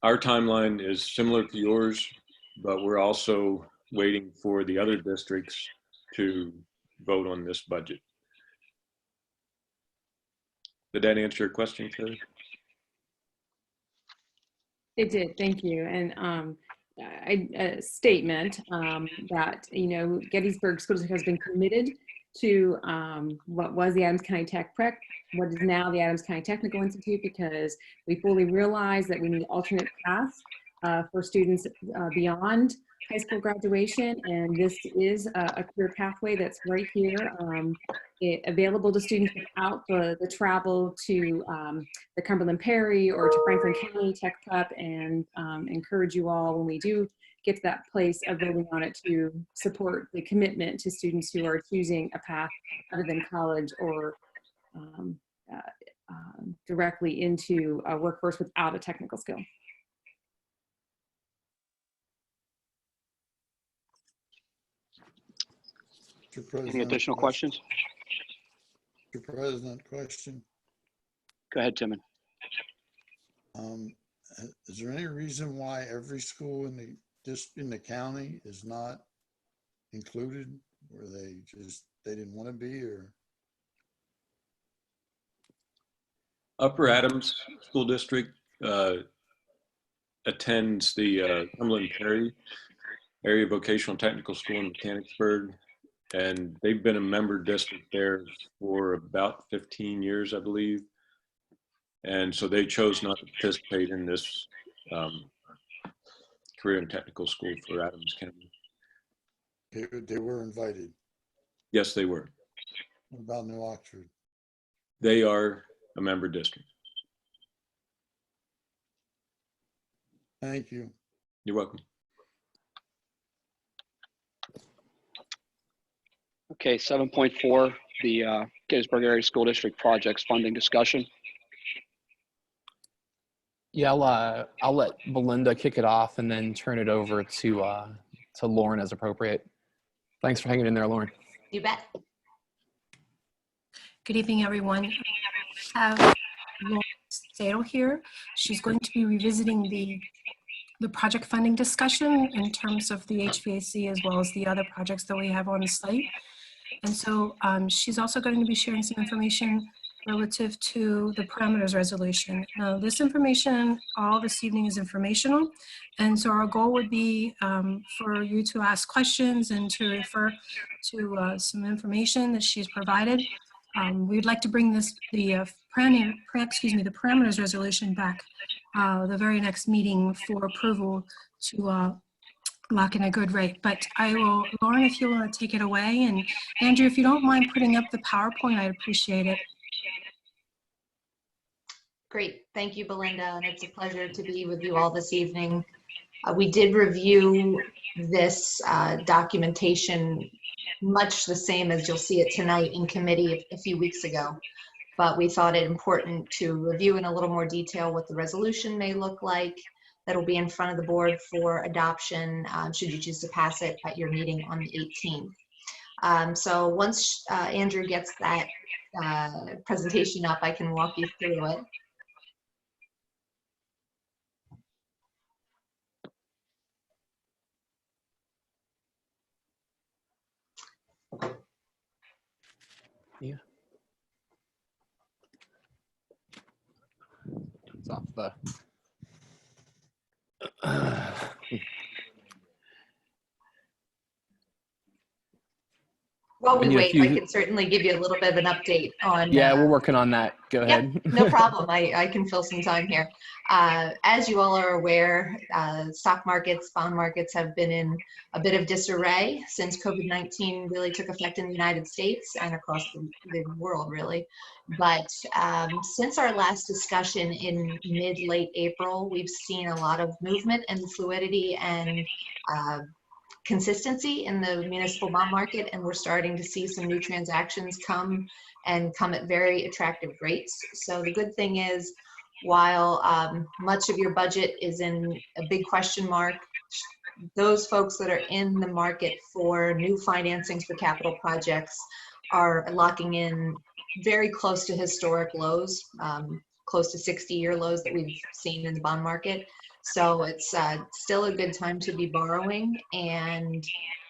our timeline is similar to yours, but we're also waiting for the other districts to vote on this budget. Did that answer your question, Terry? It did, thank you. And a statement that, you know, Gettysburg School District has been committed to what was the Adams County Tech Prep, what is now the Adams County Technical Institute, because we fully realize that we need alternate paths for students beyond high school graduation, and this is a career pathway that's right here, available to students without the travel to the Cumberland Perry or to Franklin County Tech Prep, and encourage you all, when we do get to that place of voting on it, to support the commitment to students who are choosing a path other than college or directly into a workforce without a technical skill. Any additional questions? Mr. President, question. Go ahead, Timon. Is there any reason why every school in the county is not included? Were they didn't want to be, or? Upper Adams School District attends the Cumberland Perry Area Vocational Technical School in Mechanicsburg, and they've been a member district there for about 15 years, I believe. And so they chose not to participate in this career and technical school for Adams County. They were invited. Yes, they were. What about New Oxford? They are a member district. Thank you. You're welcome. Okay, 7.4, the Gettysburg Area School District projects funding discussion. Yeah, I'll let Belinda kick it off and then turn it over to Lauren as appropriate. Thanks for hanging in there, Lauren. You bet. Good evening, everyone. I have Lauren Stadel here. She's going to be revisiting the project funding discussion in terms of the HVAC as well as the other projects that we have on the site. And so she's also going to be sharing some information relative to the parameters resolution. Now, this information, all this evening, is informational. And so our goal would be for you to ask questions and to refer to some information that she's provided. We'd like to bring the parameters resolution back the very next meeting for approval to lock in a good rate. But Lauren, if you want to take it away, and Andrew, if you don't mind putting up the PowerPoint, I'd appreciate it. Great, thank you, Belinda, and it's a pleasure to be with you all this evening. We did review this documentation much the same as you'll see it tonight in committee a few weeks ago, but we thought it important to review in a little more detail what the resolution may look like that'll be in front of the board for adoption should you choose to pass it at your meeting on the 18th. So once Andrew gets that presentation up, I can walk you through it. Yeah. It's off the. While we wait, I can certainly give you a little bit of an update on. Yeah, we're working on that. Go ahead. Yep, no problem. I can fill some time here. As you all are aware, stock markets, bond markets have been in a bit of disarray since COVID-19 really took effect in the United States and across the world, really. But since our last discussion in mid-late April, we've seen a lot of movement and fluidity and consistency in the municipal bond market, and we're starting to see some new transactions come at very attractive rates. So the good thing is, while much of your budget is in a big question mark, those folks that are in the market for new financings for capital projects are locking in very close to historic lows, close to 60-year lows that we've seen in the bond market. So it's still a good time to be borrowing. And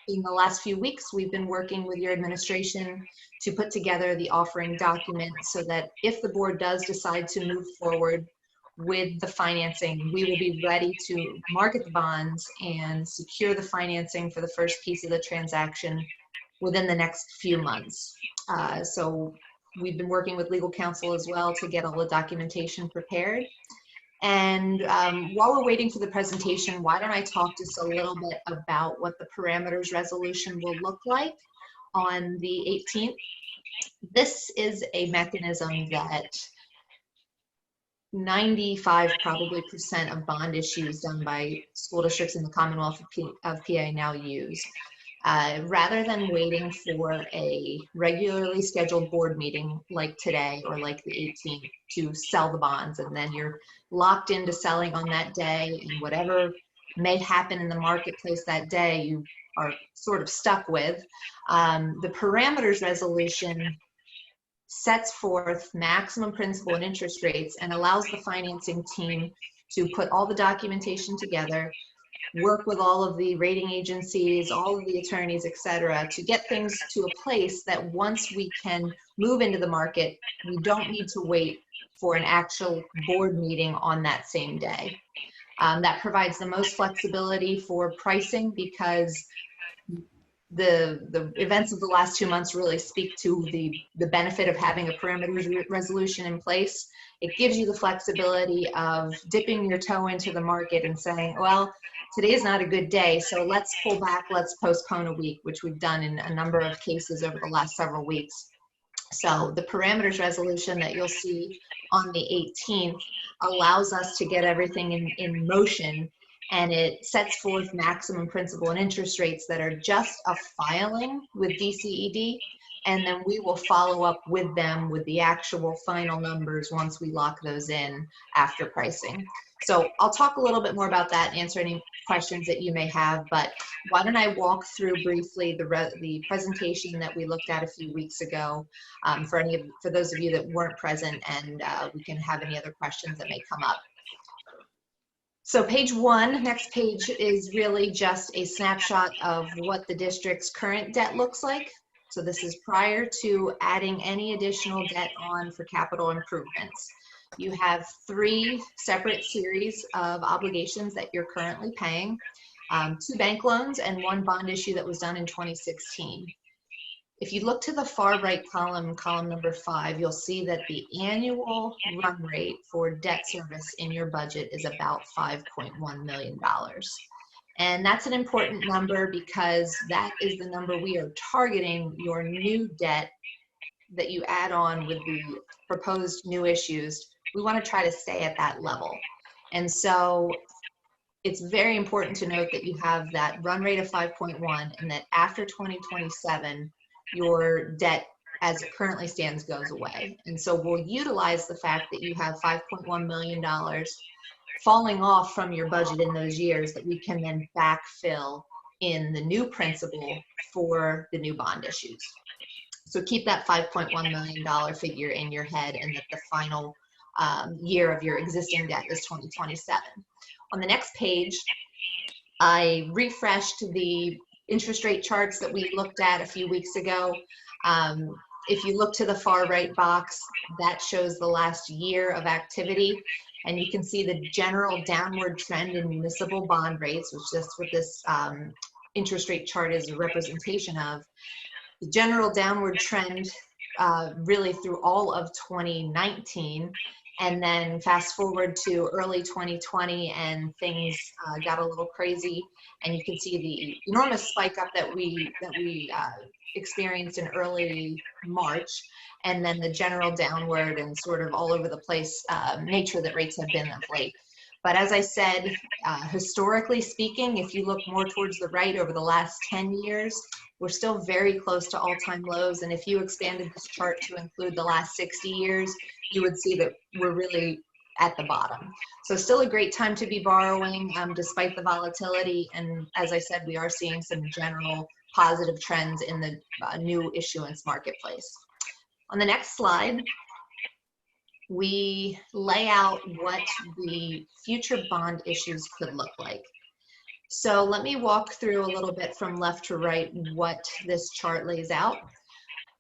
in the last few weeks, we've been working with your administration to put together the offering document so that if the board does decide to move forward with the financing, we will be ready to market the bonds and secure the financing for the first piece of the transaction within the next few months. So we've been working with legal counsel as well to get all the documentation prepared. And while we're waiting for the presentation, why don't I talk just a little bit about what the parameters resolution will look like on the 18th. This is a mechanism that 95 probably % of bond issues done by school districts in the Commonwealth of PA now use. Rather than waiting for a regularly scheduled board meeting like today or like the 18th to sell the bonds, and then you're locked into selling on that day, and whatever may happen in the marketplace that day you are sort of stuck with. The parameters resolution sets forth maximum principal and interest rates and allows the financing team to put all the documentation together, work with all of the rating agencies, all of the attorneys, et cetera, to get things to a place that once we can move into the market, we don't need to wait for an actual board meeting on that same day. That provides the most flexibility for pricing because the events of the last 2 months really speak to the benefit of having a parameters resolution in place. It gives you the flexibility of dipping your toe into the market and saying, well, today is not a good day, so let's pull back, let's postpone a week, which we've done in a number of cases over the last several weeks. So the parameters resolution that you'll see on the 18th allows us to get everything in motion, and it sets forth maximum principal and interest rates that are just a filing with DCED, and then we will follow up with them with the actual final numbers once we lock those in after pricing. So I'll talk a little bit more about that and answer any questions that you may have, but why don't I walk through briefly the presentation that we looked at a few weeks ago for those of you that weren't present, and we can have any other questions that may come up. So page 1, next page, is really just a snapshot of what the district's current debt looks like. So this is prior to adding any additional debt on for capital improvements. You have 3 separate series of obligations that you're currently paying, 2 bank loans and 1 bond issue that was done in 2016. If you look to the far right column, column number 5, you'll see that the annual run rate for debt service in your budget is about $5.1 million. And that's an important number because that is the number we are targeting your new debt that you add on with the proposed new issues. We want to try to stay at that level. And so it's very important to note that you have that run rate of 5.1 and that after 2027, your debt as it currently stands goes away. And so we'll utilize the fact that you have $5.1 million falling off from your budget in those years that we can then backfill in the new principal for the new bond issues. So keep that $5.1 million figure in your head, and that the final year of your existing debt is 2027. On the next page, I refreshed the interest rate charts that we looked at a few weeks ago. If you look to the far right box, that shows the last year of activity, and you can see the general downward trend in municipal bond rates, which is what this interest rate chart is a representation of. The general downward trend really through all of 2019, and then fast forward to early 2020 and things got a little crazy, and you can see the enormous spike up that we experienced in early March, and then the general downward and sort of all over the place nature that rates have been of late. But as I said, historically speaking, if you look more towards the right over the last 10 years, we're still very close to all-time lows. And if you expanded this chart to include the last 60 years, you would see that we're really at the bottom. So still a great time to be borrowing despite the volatility. And as I said, we are seeing some general positive trends in the new issuance marketplace. On the next slide, we lay out what the future bond issues could look like. So let me walk through a little bit from left to right what this chart lays out.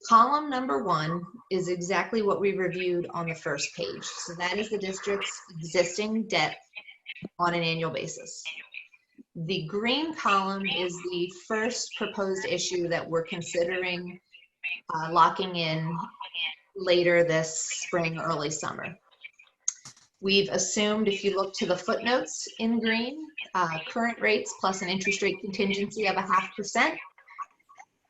Column number 1 is exactly what we reviewed on the first page. So that is the district's existing debt on an annual basis. The green column is the first proposed issue that we're considering locking in later this spring, early summer. We've assumed, if you look to the footnotes in green, current rates plus an interest rate contingency of 0.5%.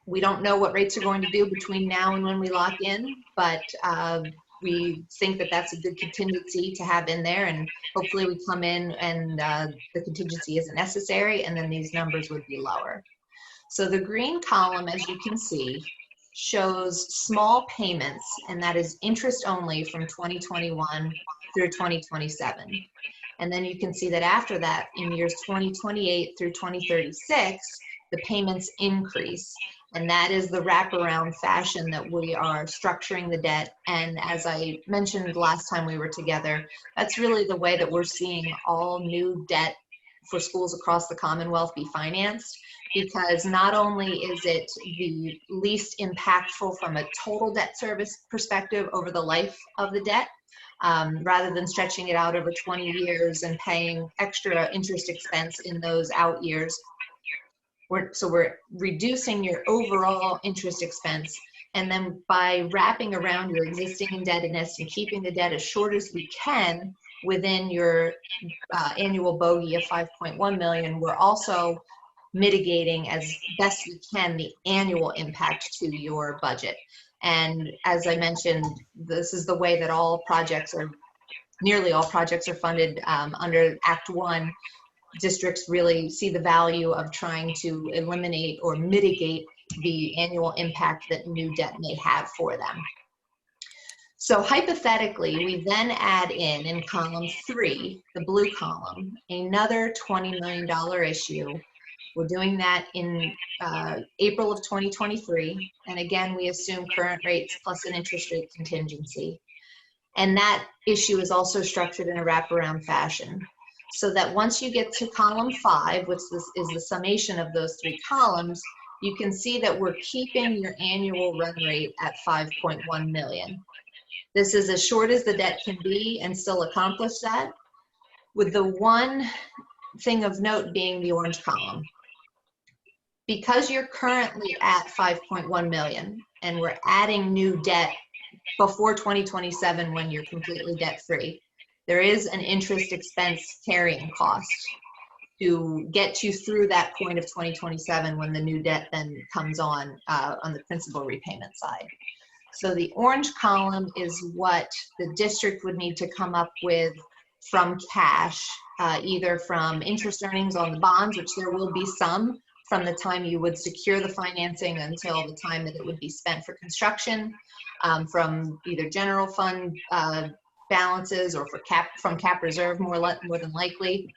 We don't know what rates are going to do between now and when we lock in, but we think that that's a good contingency to have in there, and hopefully we come in and the contingency isn't necessary, and then these numbers would be lower. So the green column, as you can see, shows small payments, and that is interest only from 2021 through 2027. And then you can see that after that, in years 2028 through 2036, the payments increase. And that is the wraparound fashion that we are structuring the debt. And as I mentioned last time we were together, that's really the way that we're seeing all new debt for schools across the Commonwealth be financed, because not only is it the least impactful from a total debt service perspective over the life of the debt, rather than stretching it out over 20 years and paying extra interest expense in those out years. So we're reducing your overall interest expense, and then by wrapping around your existing indebtedness and keeping the debt as short as we can within your annual bogey of 5.1 million, we're also mitigating as best we can the annual impact to your budget. And as I mentioned, this is the way that all projects are, nearly all projects are funded under Act 1. Districts really see the value of trying to eliminate or mitigate the annual impact that new debt may have for them. So hypothetically, we then add in column 3, the blue column, another $20 million issue. We're doing that in April of 2023. And again, we assume current rates plus an interest rate contingency. And that issue is also structured in a wraparound fashion, so that once you get to column 5, which is the summation of those 3 columns, you can see that we're keeping your annual run rate at 5.1 million. This is as short as the debt can be and still accomplish that, with the one thing of note being the orange column. Because you're currently at 5.1 million and we're adding new debt before 2027 when you're completely debt free, there is an interest expense carrying cost to get you through that point of 2027 when the new debt then comes on the principal repayment side. So the orange column is what the district would need to come up with from cash, either from interest earnings on the bonds, which there will be some from the time you would secure the financing until the time that it would be spent for construction, from either general fund balances or from cap reserve more than likely.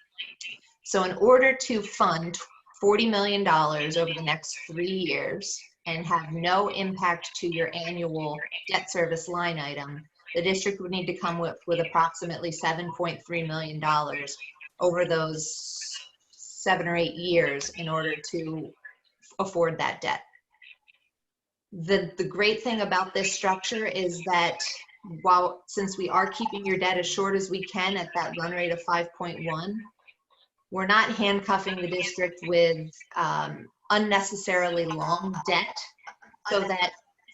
So in order to fund $40 million over the next 3 years and have no impact to your annual debt service line item, the district would need to come with approximately $7.3 million over those 7 or 8 years in order to afford that debt. The great thing about this structure is that since we are keeping your debt as short as we can at that run rate of 5.1, we're not handcuffing the district with unnecessarily long debt, so that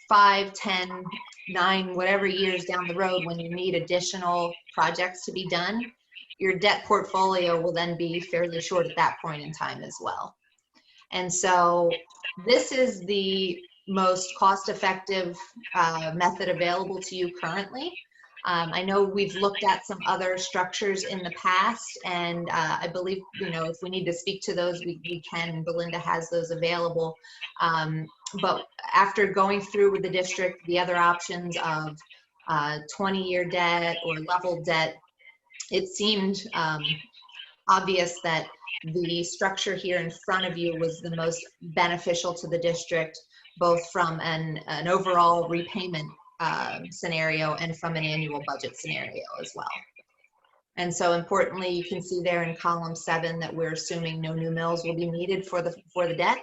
5, 10, 9, whatever years down the road when you need additional projects to be done, your debt portfolio will then be fairly short at that point in time as well. And so this is the most cost-effective method available to you currently. I know we've looked at some other structures in the past, and I believe, if we need to speak to those, we can. Belinda has those available. But after going through with the district, the other options of 20-year debt or level debt, it seemed obvious that the structure here in front of you was the most beneficial to the district, both from an overall repayment scenario and from an annual budget scenario as well. And so importantly, you can see there in column 7 that we're assuming no new mills will be needed for the debt.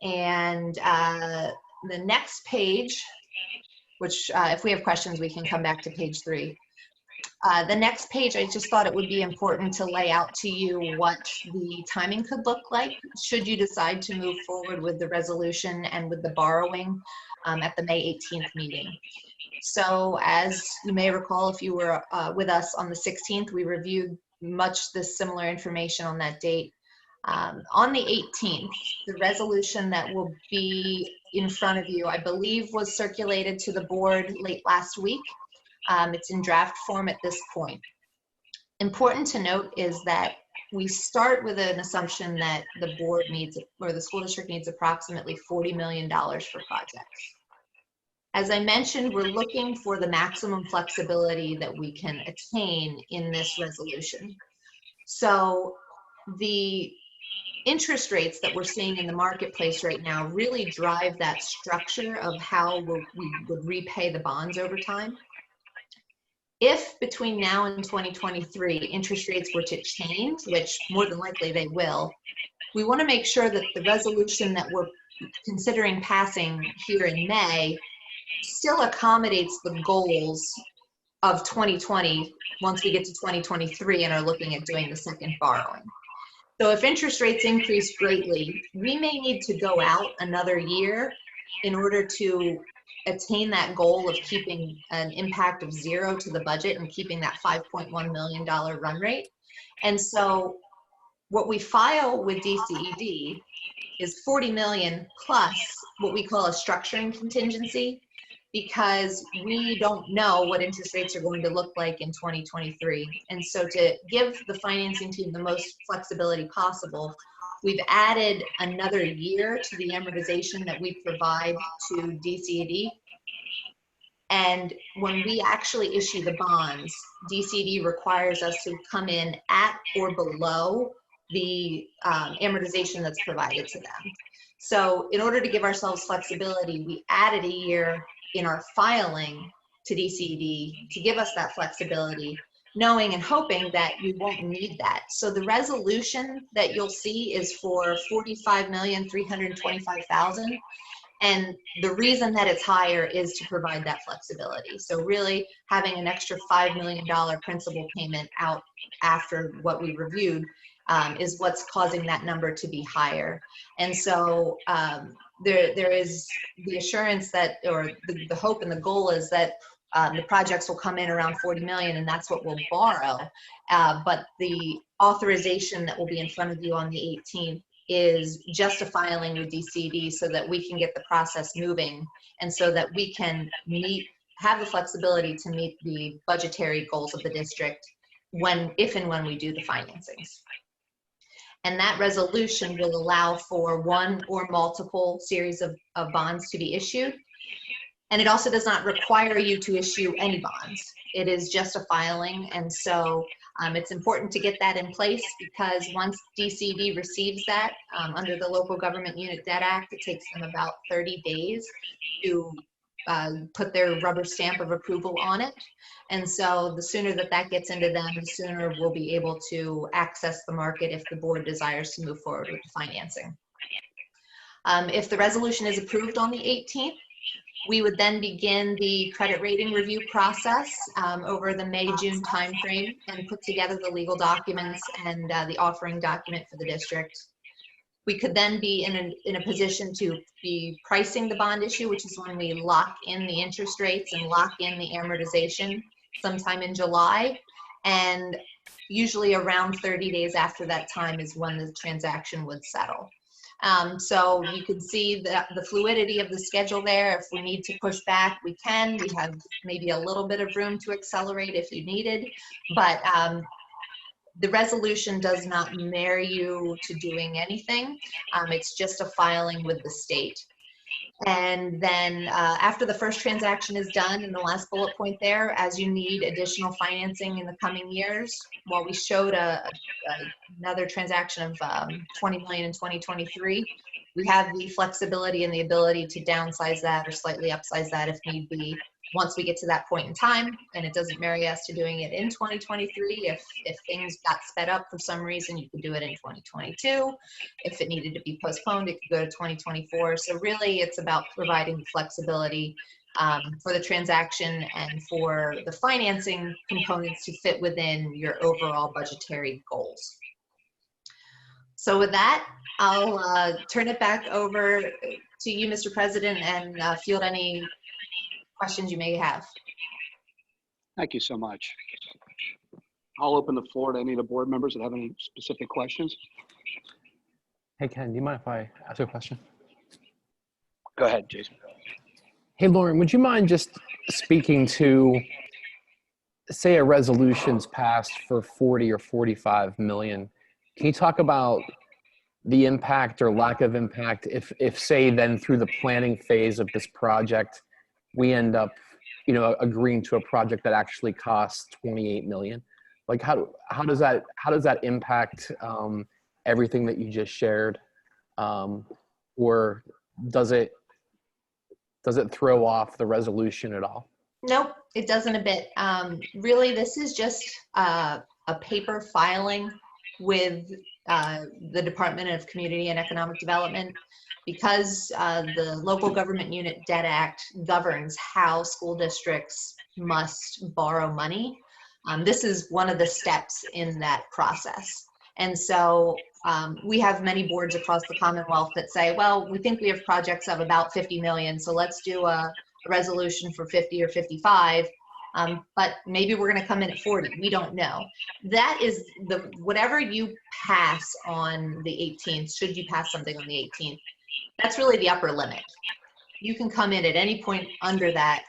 And the next page, which if we have questions, we can come back to page 3. The next page, I just thought it would be important to lay out to you what the timing could look like should you decide to move forward with the resolution and with the borrowing at the May 18th meeting. So as you may recall, if you were with us on the 16th, we reviewed much this similar information on that date. On the 18th, the resolution that will be in front of you, I believe, was circulated to the board late last week. It's in draft form at this point. Important to note is that we start with an assumption that the board needs, or the school district needs, approximately $40 million for projects. As I mentioned, we're looking for the maximum flexibility that we can attain in this resolution. So the interest rates that we're seeing in the marketplace right now really drive that structure of how we would repay the bonds over time. If between now and 2023 interest rates were to change, which more than likely they will, we want to make sure that the resolution that we're considering passing here in May still accommodates the goals of 2020 once we get to 2023 and are looking at doing the second borrowing. So if interest rates increase greatly, we may need to go out another year in order to attain that goal of keeping an impact of 0 to the budget and keeping that $5.1 million run rate. And so what we file with DCED is 40 million plus what we call a structuring contingency, because we don't know what interest rates are going to look like in 2023. And so to give the financing team the most flexibility possible, we've added another year to the amortization that we provide to DCED. And when we actually issue the bonds, DCED requires us to come in at or below the amortization that's provided to them. So in order to give ourselves flexibility, we added a year in our filing to DCED to give us that flexibility, knowing and hoping that we won't need that. So the resolution that you'll see is for $45,325,000. And the reason that it's higher is to provide that flexibility. So really having an extra $5 million principal payment out after what we reviewed is what's causing that number to be higher. And so there is the assurance that, or the hope and the goal is that the projects will come in around 40 million, and that's what we'll borrow. But the authorization that will be in front of you on the 18th is just a filing with DCED so that we can get the process moving, and so that we can have the flexibility to meet the budgetary goals of the district if and when we do the financings. And that resolution will allow for one or multiple series of bonds to be issued. And it also does not require you to issue any bonds. It is just a filing. And so it's important to get that in place, because once DCED receives that under the Local Government Unit Debt Act, it takes them about 30 days to put their rubber stamp of approval on it. And so the sooner that that gets into them, the sooner we'll be able to access the market if the board desires to move forward with the financing. If the resolution is approved on the 18th, we would then begin the credit rating review process over the May-June timeframe and put together the legal documents and the offering document for the district. We could then be in a position to be pricing the bond issue, which is when we lock in the interest rates and lock in the amortization sometime in July. And usually around 30 days after that time is when the transaction would settle. So you can see the fluidity of the schedule there. If we need to push back, we can. We have maybe a little bit of room to accelerate if you needed, but the resolution does not marry you to doing anything. It's just a filing with the state. And then after the first transaction is done, in the last bullet point there, as you need additional financing in the coming years, while we showed another transaction of 20 million in 2023, we have the flexibility and the ability to downsize that or slightly upsize that if need be once we get to that point in time. And it doesn't marry us to doing it in 2023. If things got sped up for some reason, you could do it in 2022. If it needed to be postponed, it could go to 2024. So really it's about providing flexibility for the transaction and for the financing components to fit within your overall budgetary goals. So with that, I'll turn it back over to you, Mr. President, and field any questions you may have. Thank you so much. I'll open the floor to any of the board members that have any specific questions. Hey, Ken, do you mind if I ask you a question? Go ahead, Jason. Hey, Lauren, would you mind just speaking to, say a resolution's passed for 40 or 45 million? Can you talk about the impact or lack of impact if say then through the planning phase of this project, we end up, you know, agreeing to a project that actually costs 28 million? Like how does that impact everything that you just shared? Or does it throw off the resolution at all? Nope, it doesn't a bit. Really, this is just a paper filing with the Department of Community and Economic Development, because the Local Government Unit Debt Act governs how school districts must borrow money. This is one of the steps in that process. And so we have many boards across the Commonwealth that say, well, we think we have projects of about 50 million, so let's do a resolution for 50 or 55. But maybe we're going to come in at 40. We don't know. That is whatever you pass on the 18th, should you pass something on the 18th, that's really the upper limit. You can come in at any point under that.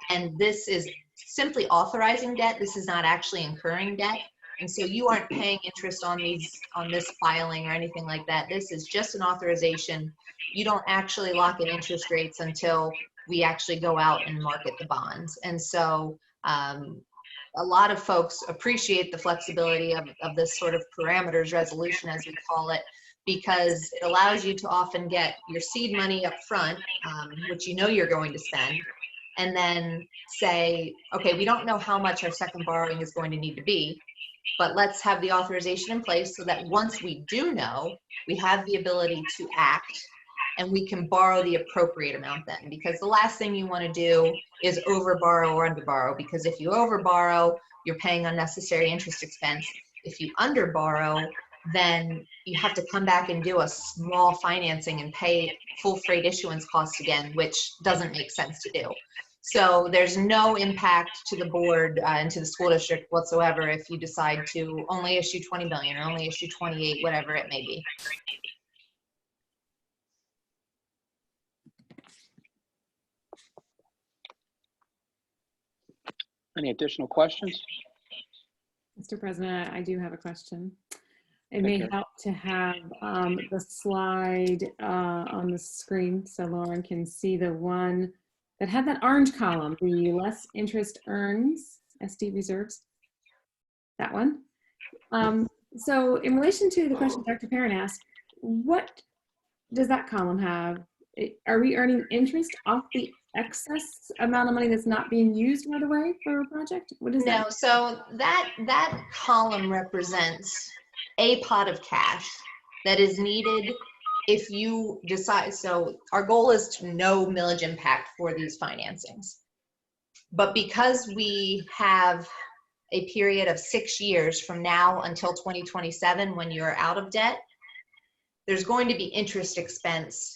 And this is simply authorizing debt. This is not actually incurring debt. And so you aren't paying interest on this filing or anything like that. This is just an authorization. You don't actually lock in interest rates until we actually go out and market the bonds. And so a lot of folks appreciate the flexibility of this sort of parameters resolution, as we call it, because it allows you to often get your seed money up front, which you know you're going to spend, and then say, okay, we don't know how much our second borrowing is going to need to be, but let's have the authorization in place so that once we do know, we have the ability to act and we can borrow the appropriate amount then. Because the last thing you want to do is overborrow or underborrow, because if you overborrow, you're paying unnecessary interest expense. If you underborrow, then you have to come back and do a small financing and pay full freight issuance costs again, which doesn't make sense to do. So there's no impact to the board and to the school district whatsoever if you decide to only issue 20 million or only issue 28, whatever it may be. Any additional questions? Mr. President, I do have a question. It may help to have the slide on the screen so Lauren can see the one that had that orange column, the less interest earns, SD reserves, that one. So in relation to the question Dr. Perrin asked, what does that column have? Are we earning interest off the excess amount of money that's not being used right away for a project? What is that? No, so that column represents a pot of cash that is needed if you decide. So our goal is to no millage impact for these financings. But because we have a period of 6 years from now until 2027 when you're out of debt, there's going to be interest expense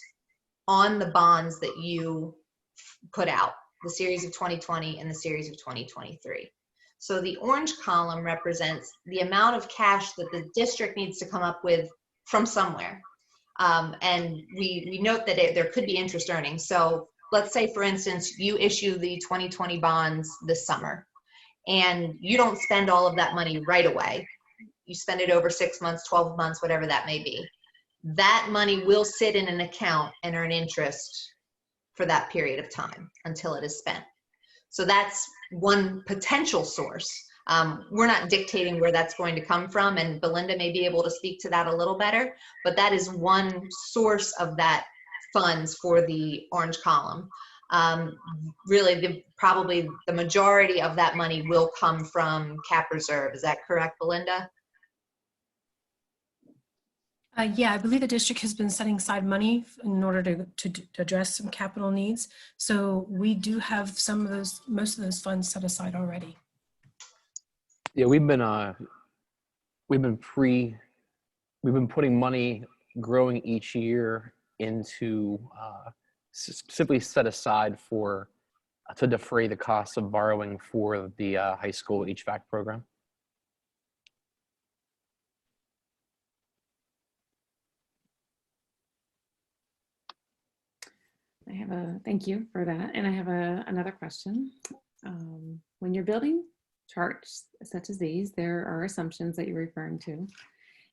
on the bonds that you put out, the series of 2020 and the series of 2023. So the orange column represents the amount of cash that the district needs to come up with from somewhere. And we note that there could be interest earnings. So let's say, for instance, you issue the 2020 bonds this summer and you don't spend all of that money right away. You spend it over 6 months, 12 months, whatever that may be. That money will sit in an account and earn interest for that period of time until it is spent. So that's one potential source. We're not dictating where that's going to come from, and Belinda may be able to speak to that a little better, but that is one source of that funds for the orange column. Really, probably the majority of that money will come from cap reserve. Is that correct, Belinda? Yeah, I believe the district has been setting aside money in order to address some capital needs. So we do have most of those funds set aside already. Yeah, we've been putting money growing each year into specifically set aside for to defray the costs of borrowing for the high school HVAC program. Thank you for that. And I have another question. When you're building charts such as these, there are assumptions that you're referring to.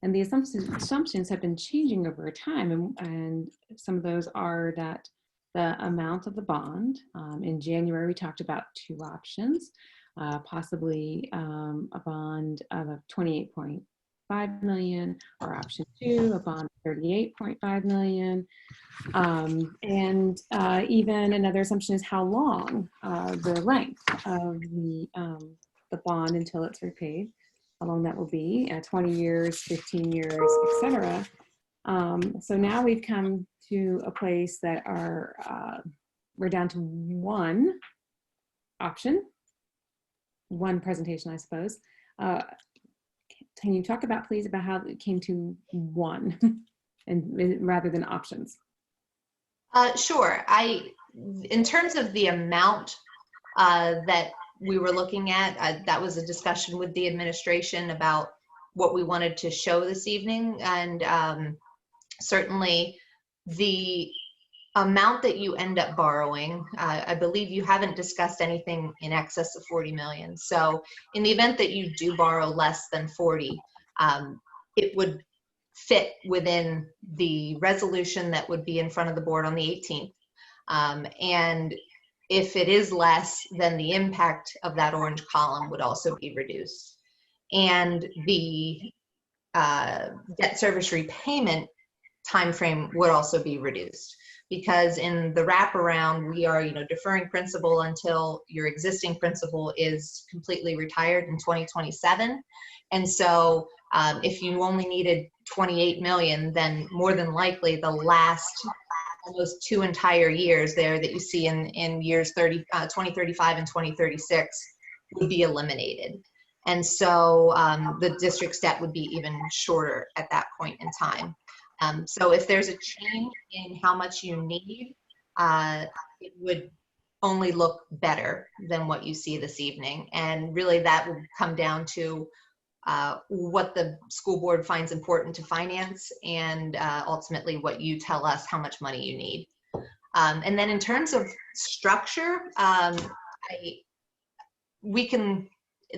And the assumptions have been changing over time. And some of those are that the amount of the bond, in January, we talked about two options, possibly a bond of 28.5 million, or option two, a bond of 38.5 million. And even another assumption is how long, the length of the bond until it's repaid, how long that will be, 20 years, 15 years, etc. So now we've come to a place that we're down to one option, one presentation, I suppose. Can you talk about, please, about how it came to one and rather than options? Sure. In terms of the amount that we were looking at, that was a discussion with the administration about what we wanted to show this evening. And certainly the amount that you end up borrowing, I believe you haven't discussed anything in excess of 40 million. So in the event that you do borrow less than 40, it would fit within the resolution that would be in front of the board on the 18th. And if it is less, then the impact of that orange column would also be reduced. And the debt service repayment timeframe would also be reduced, because in the wraparound, we are, deferring principal until your existing principal is completely retired in 2027. And so if you only needed 28 million, then more than likely the last almost 2 entire years there that you see in years 2035 and 2036 would be eliminated. And so the district's debt would be even shorter at that point in time. So if there's a change in how much you need, it would only look better than what you see this evening. And really that would come down to what the school board finds important to finance, and ultimately what you tell us how much money you need. And then in terms of structure,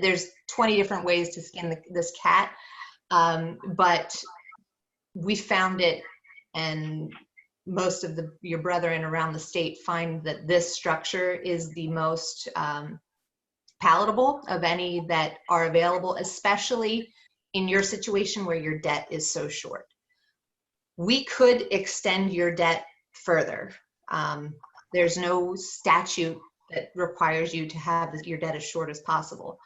there's 20 different ways to skin this cat, but we found it, and most of your brethren around the state find that this structure is the most palatable of any that are available, especially in your situation where your debt is so short. We could extend your debt further. There's no statute that requires you to have your debt as short as possible.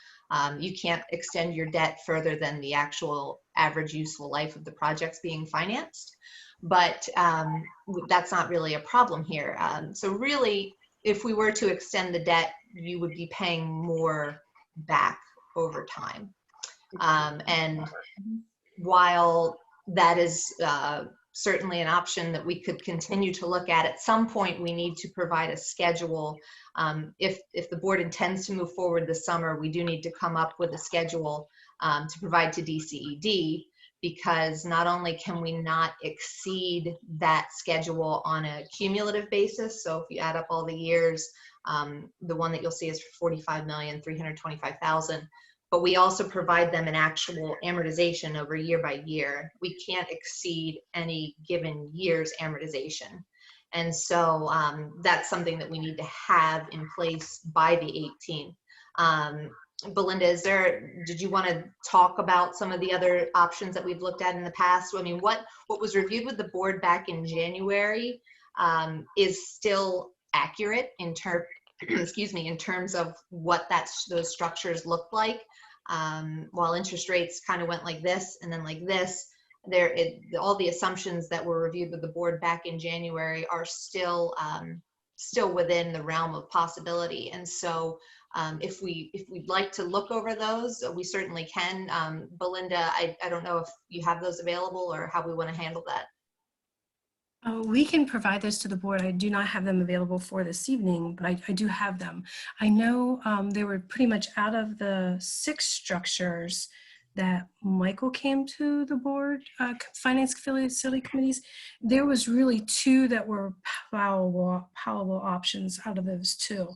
You can't extend your debt further than the actual average useful life of the projects being financed, but that's not really a problem here. So really, if we were to extend the debt, you would be paying more back over time. And while that is certainly an option that we could continue to look at some point, we need to provide a schedule. If the board intends to move forward this summer, we do need to come up with a schedule to provide to DCED, because not only can we not exceed that schedule on a cumulative basis, so if you add up all the years, the one that you'll see is for 45,325,000, but we also provide them an actual amortization over year by year. We can't exceed any given year's amortization. And so that's something that we need to have in place by the 18th. Belinda, did you want to talk about some of the other options that we've looked at in the past? I mean, what was reviewed with the board back in January is still accurate in terms of what those structures look like. While interest rates kind of went like this and then like this, all the assumptions that were reviewed with the board back in January are still within the realm of possibility. And so if we'd like to look over those, we certainly can. Belinda, I don't know if you have those available or how we want to handle that. We can provide those to the board. I do not have them available for this evening, but I do have them. I know they were pretty much out of the 6 structures that Michael came to the board, finance facility committees. There was really 2 that were palatable options out of those 2.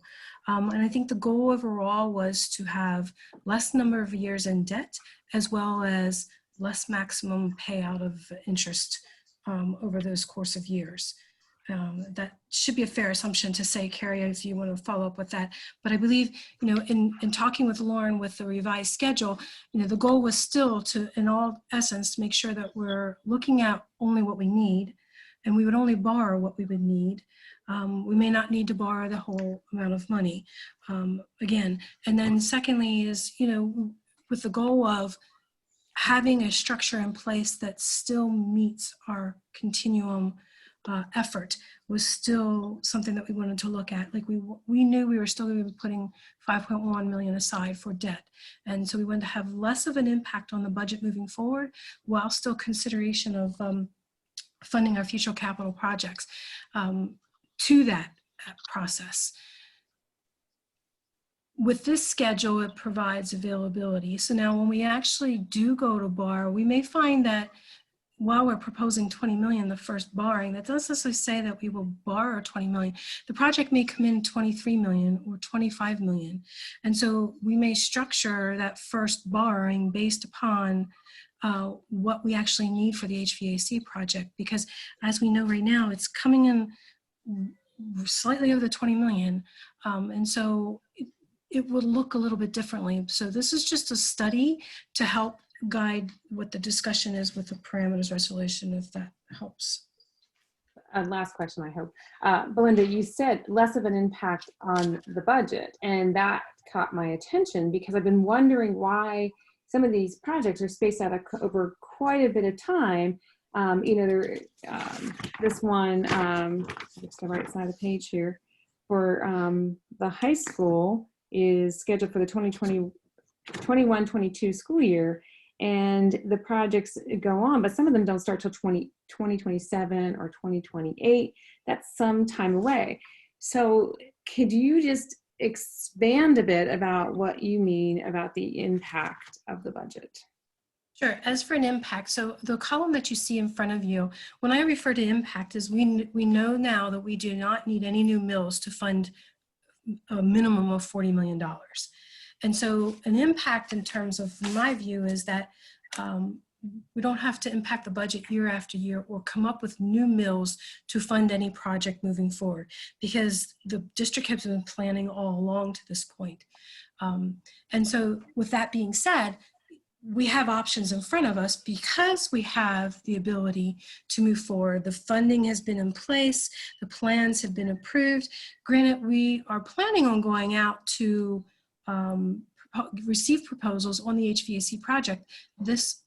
And I think the goal overall was to have less number of years in debt, as well as less maximum payout of interest over those course of years. That should be a fair assumption to say, Carrie, if you want to follow up with that. But I believe, in talking with Lauren with the revised schedule, the goal was still to, in all essence, to make sure that we're looking at only what we need, and we would only borrow what we would need. We may not need to borrow the whole amount of money, again. And then secondly is, with the goal of having a structure in place that still meets our continuum effort was still something that we wanted to look at. Like we knew we were still going to be putting 5.1 million aside for debt. And so we wanted to have less of an impact on the budget moving forward while still consideration of funding our future capital projects to that process. With this schedule, it provides availability. So now when we actually do go to borrow, we may find that while we're proposing 20 million, the first borrowing, that doesn't necessarily say that we will borrow 20 million. The project may come in 23 million or 25 million. And so we may structure that first borrowing based upon what we actually need for the HVAC project. Because as we know right now, it's coming in slightly over the 20 million. And so it would look a little bit differently. So this is just a study to help guide what the discussion is with the parameters resolution, if that helps. Last question, I hope. Belinda, you said less of an impact on the budget, and that caught my attention because I've been wondering why some of these projects are spaced out over quite a bit of time. This one, it's the right side of the page here, for the high school is scheduled for the 2021-22 school year. And the projects go on, but some of them don't start till 2027 or 2028. That's some time away. So could you just expand a bit about what you mean about the impact of the budget? Sure. As for an impact, so the column that you see in front of you, when I refer to impact is we know now that we do not need any new mills to fund a minimum of $40 million. And so an impact in terms of my view is that we don't have to impact the budget year after year or come up with new mills to fund any project moving forward, because the district has been planning all along to this point. And so with that being said, we have options in front of us because we have the ability to move forward. The funding has been in place, the plans have been approved. Granted, we are planning on going out to receive proposals on the HVAC project this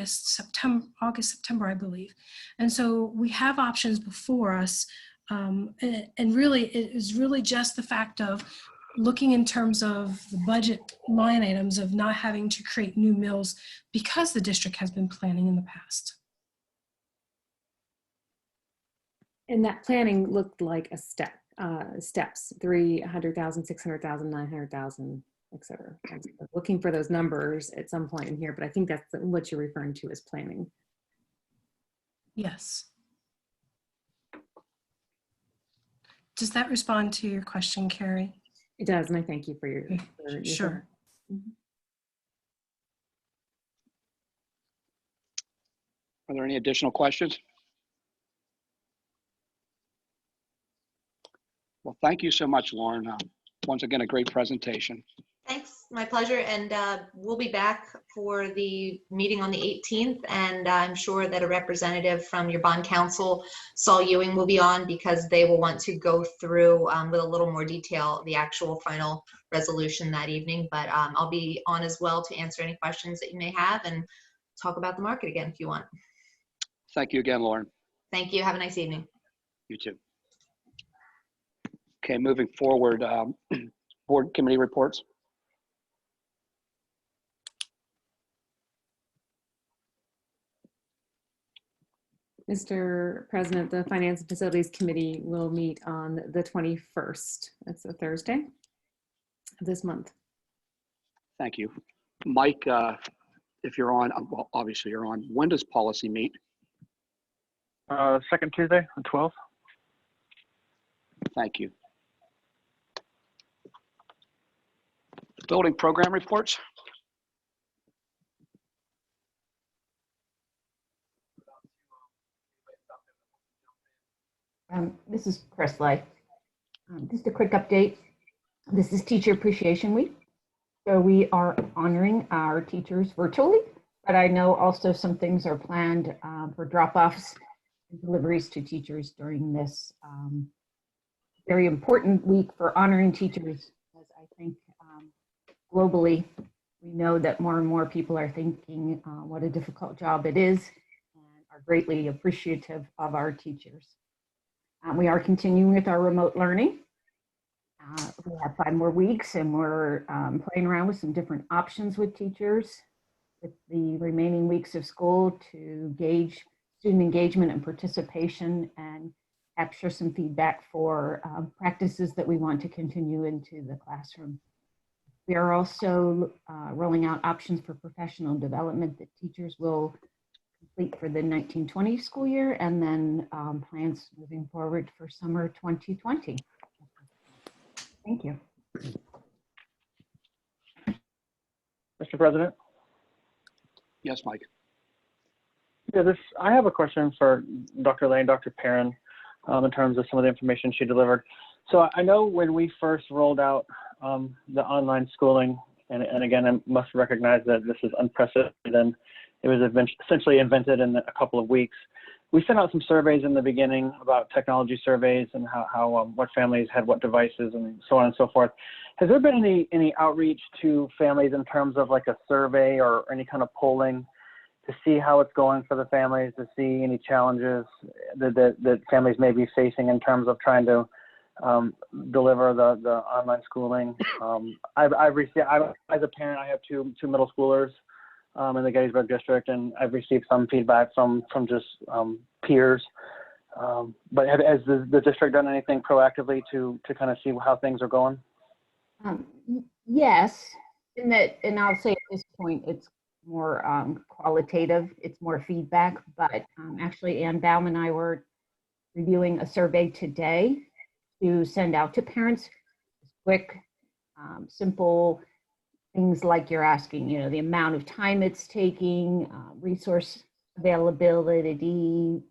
September, I believe. And so we have options before us. And really, it is really just the fact of looking in terms of the budget line items of not having to create new mills because the district has been planning in the past. And that planning looked like a steps, 300,000, 600,000, 900,000, et cetera. Looking for those numbers at some point in here, but I think that's what you're referring to as planning. Yes. Does that respond to your question, Carrie? It does, and I thank you for your sure. Are there any additional questions? Well, thank you so much, Lauren. Once again, a great presentation. Thanks, my pleasure. And we'll be back for the meeting on the 18th. And I'm sure that a representative from your bond counsel, Saul Ewing, will be on because they will want to go through with a little more detail the actual final resolution that evening. But I'll be on as well to answer any questions that you may have and talk about the market again if you want. Thank you again, Lauren. Thank you. Have a nice evening. You too. Okay, moving forward, board committee reports. Mr. President, the Finance and Facilities Committee will meet on the 21st. That's a Thursday of this month. Thank you. Mike, if you're on, well, obviously you're on. When does policy meet? Second Tuesday, the 12th. Thank you. Building program reports. This is Chris Lay. Just a quick update. This is Teacher Appreciation Week. So we are honoring our teachers virtually, but I know also some things are planned for drop-offs and deliveries to teachers during this very important week for honoring teachers. As I think globally, we know that more and more people are thinking what a difficult job it is and are greatly appreciative of our teachers. We are continuing with our remote learning. We have 5 more weeks and we're playing around with some different options with teachers with the remaining weeks of school to gauge student engagement and participation and capture some feedback for practices that we want to continue into the classroom. We are also rolling out options for professional development that teachers will complete for the 1920 school year, and then plans moving forward for summer 2020. Thank you. Mr. President? Yes, Mike. Yeah, I have a question for Dr. Lane, Dr. Perrin, in terms of some of the information she delivered. So I know when we first rolled out the online schooling, and again, I must recognize that this is unprecedented and it was essentially invented in a couple of weeks. We sent out some surveys in the beginning about technology surveys and how what families had what devices and so on and so forth. Has there been any outreach to families in terms of like a survey or any kind of polling to see how it's going for the families, to see any challenges that families may be facing in terms of trying to deliver the online schooling? I've received, as a parent, I have two middle schoolers in the Gettysburg district, and I've received some feedback from just peers. But has the district done anything proactively to kind of see how things are going? Yes, and I'll say at this point it's more qualitative, it's more feedback, but actually Ann Baum and I were reviewing a survey today to send out to parents. Quick, simple things like you're asking, you know, the amount of time it's taking, resource availability,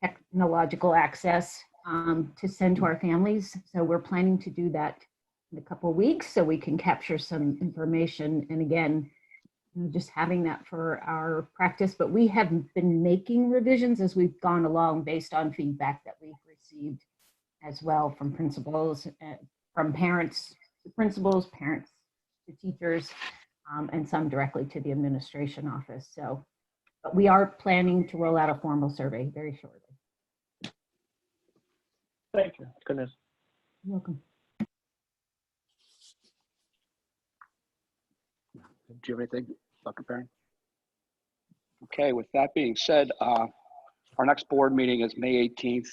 technological access to send to our families. So we're planning to do that in a couple of weeks so we can capture some information. And again, just having that for our practice, but we have been making revisions as we've gone along based on feedback that we've received as well from principals, from parents to principals, parents to teachers, and some directly to the administration office. So, but we are planning to roll out a formal survey very shortly. Thank you. Goodness. You're welcome. Do you have anything, Dr. Perrin? Okay, with that being said, our next board meeting is May 18th.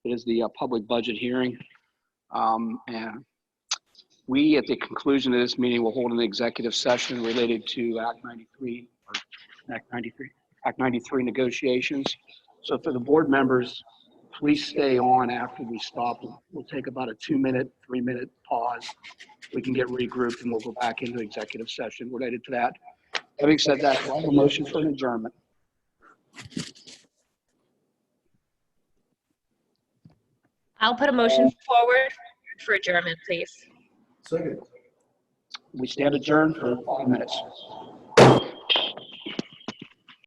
It is the public budget hearing. And we, at the conclusion of this meeting, will hold an executive session related to Act 93 negotiations. So for the board members, please stay on after we stop. We'll take about a 2-minute, 3-minute pause. We can get regrouped and we'll go back into executive session related to that. Having said that, do I have a motion for an adjournment? I'll put a motion forward for adjournment, please. Second. We stand adjourned for 5 minutes.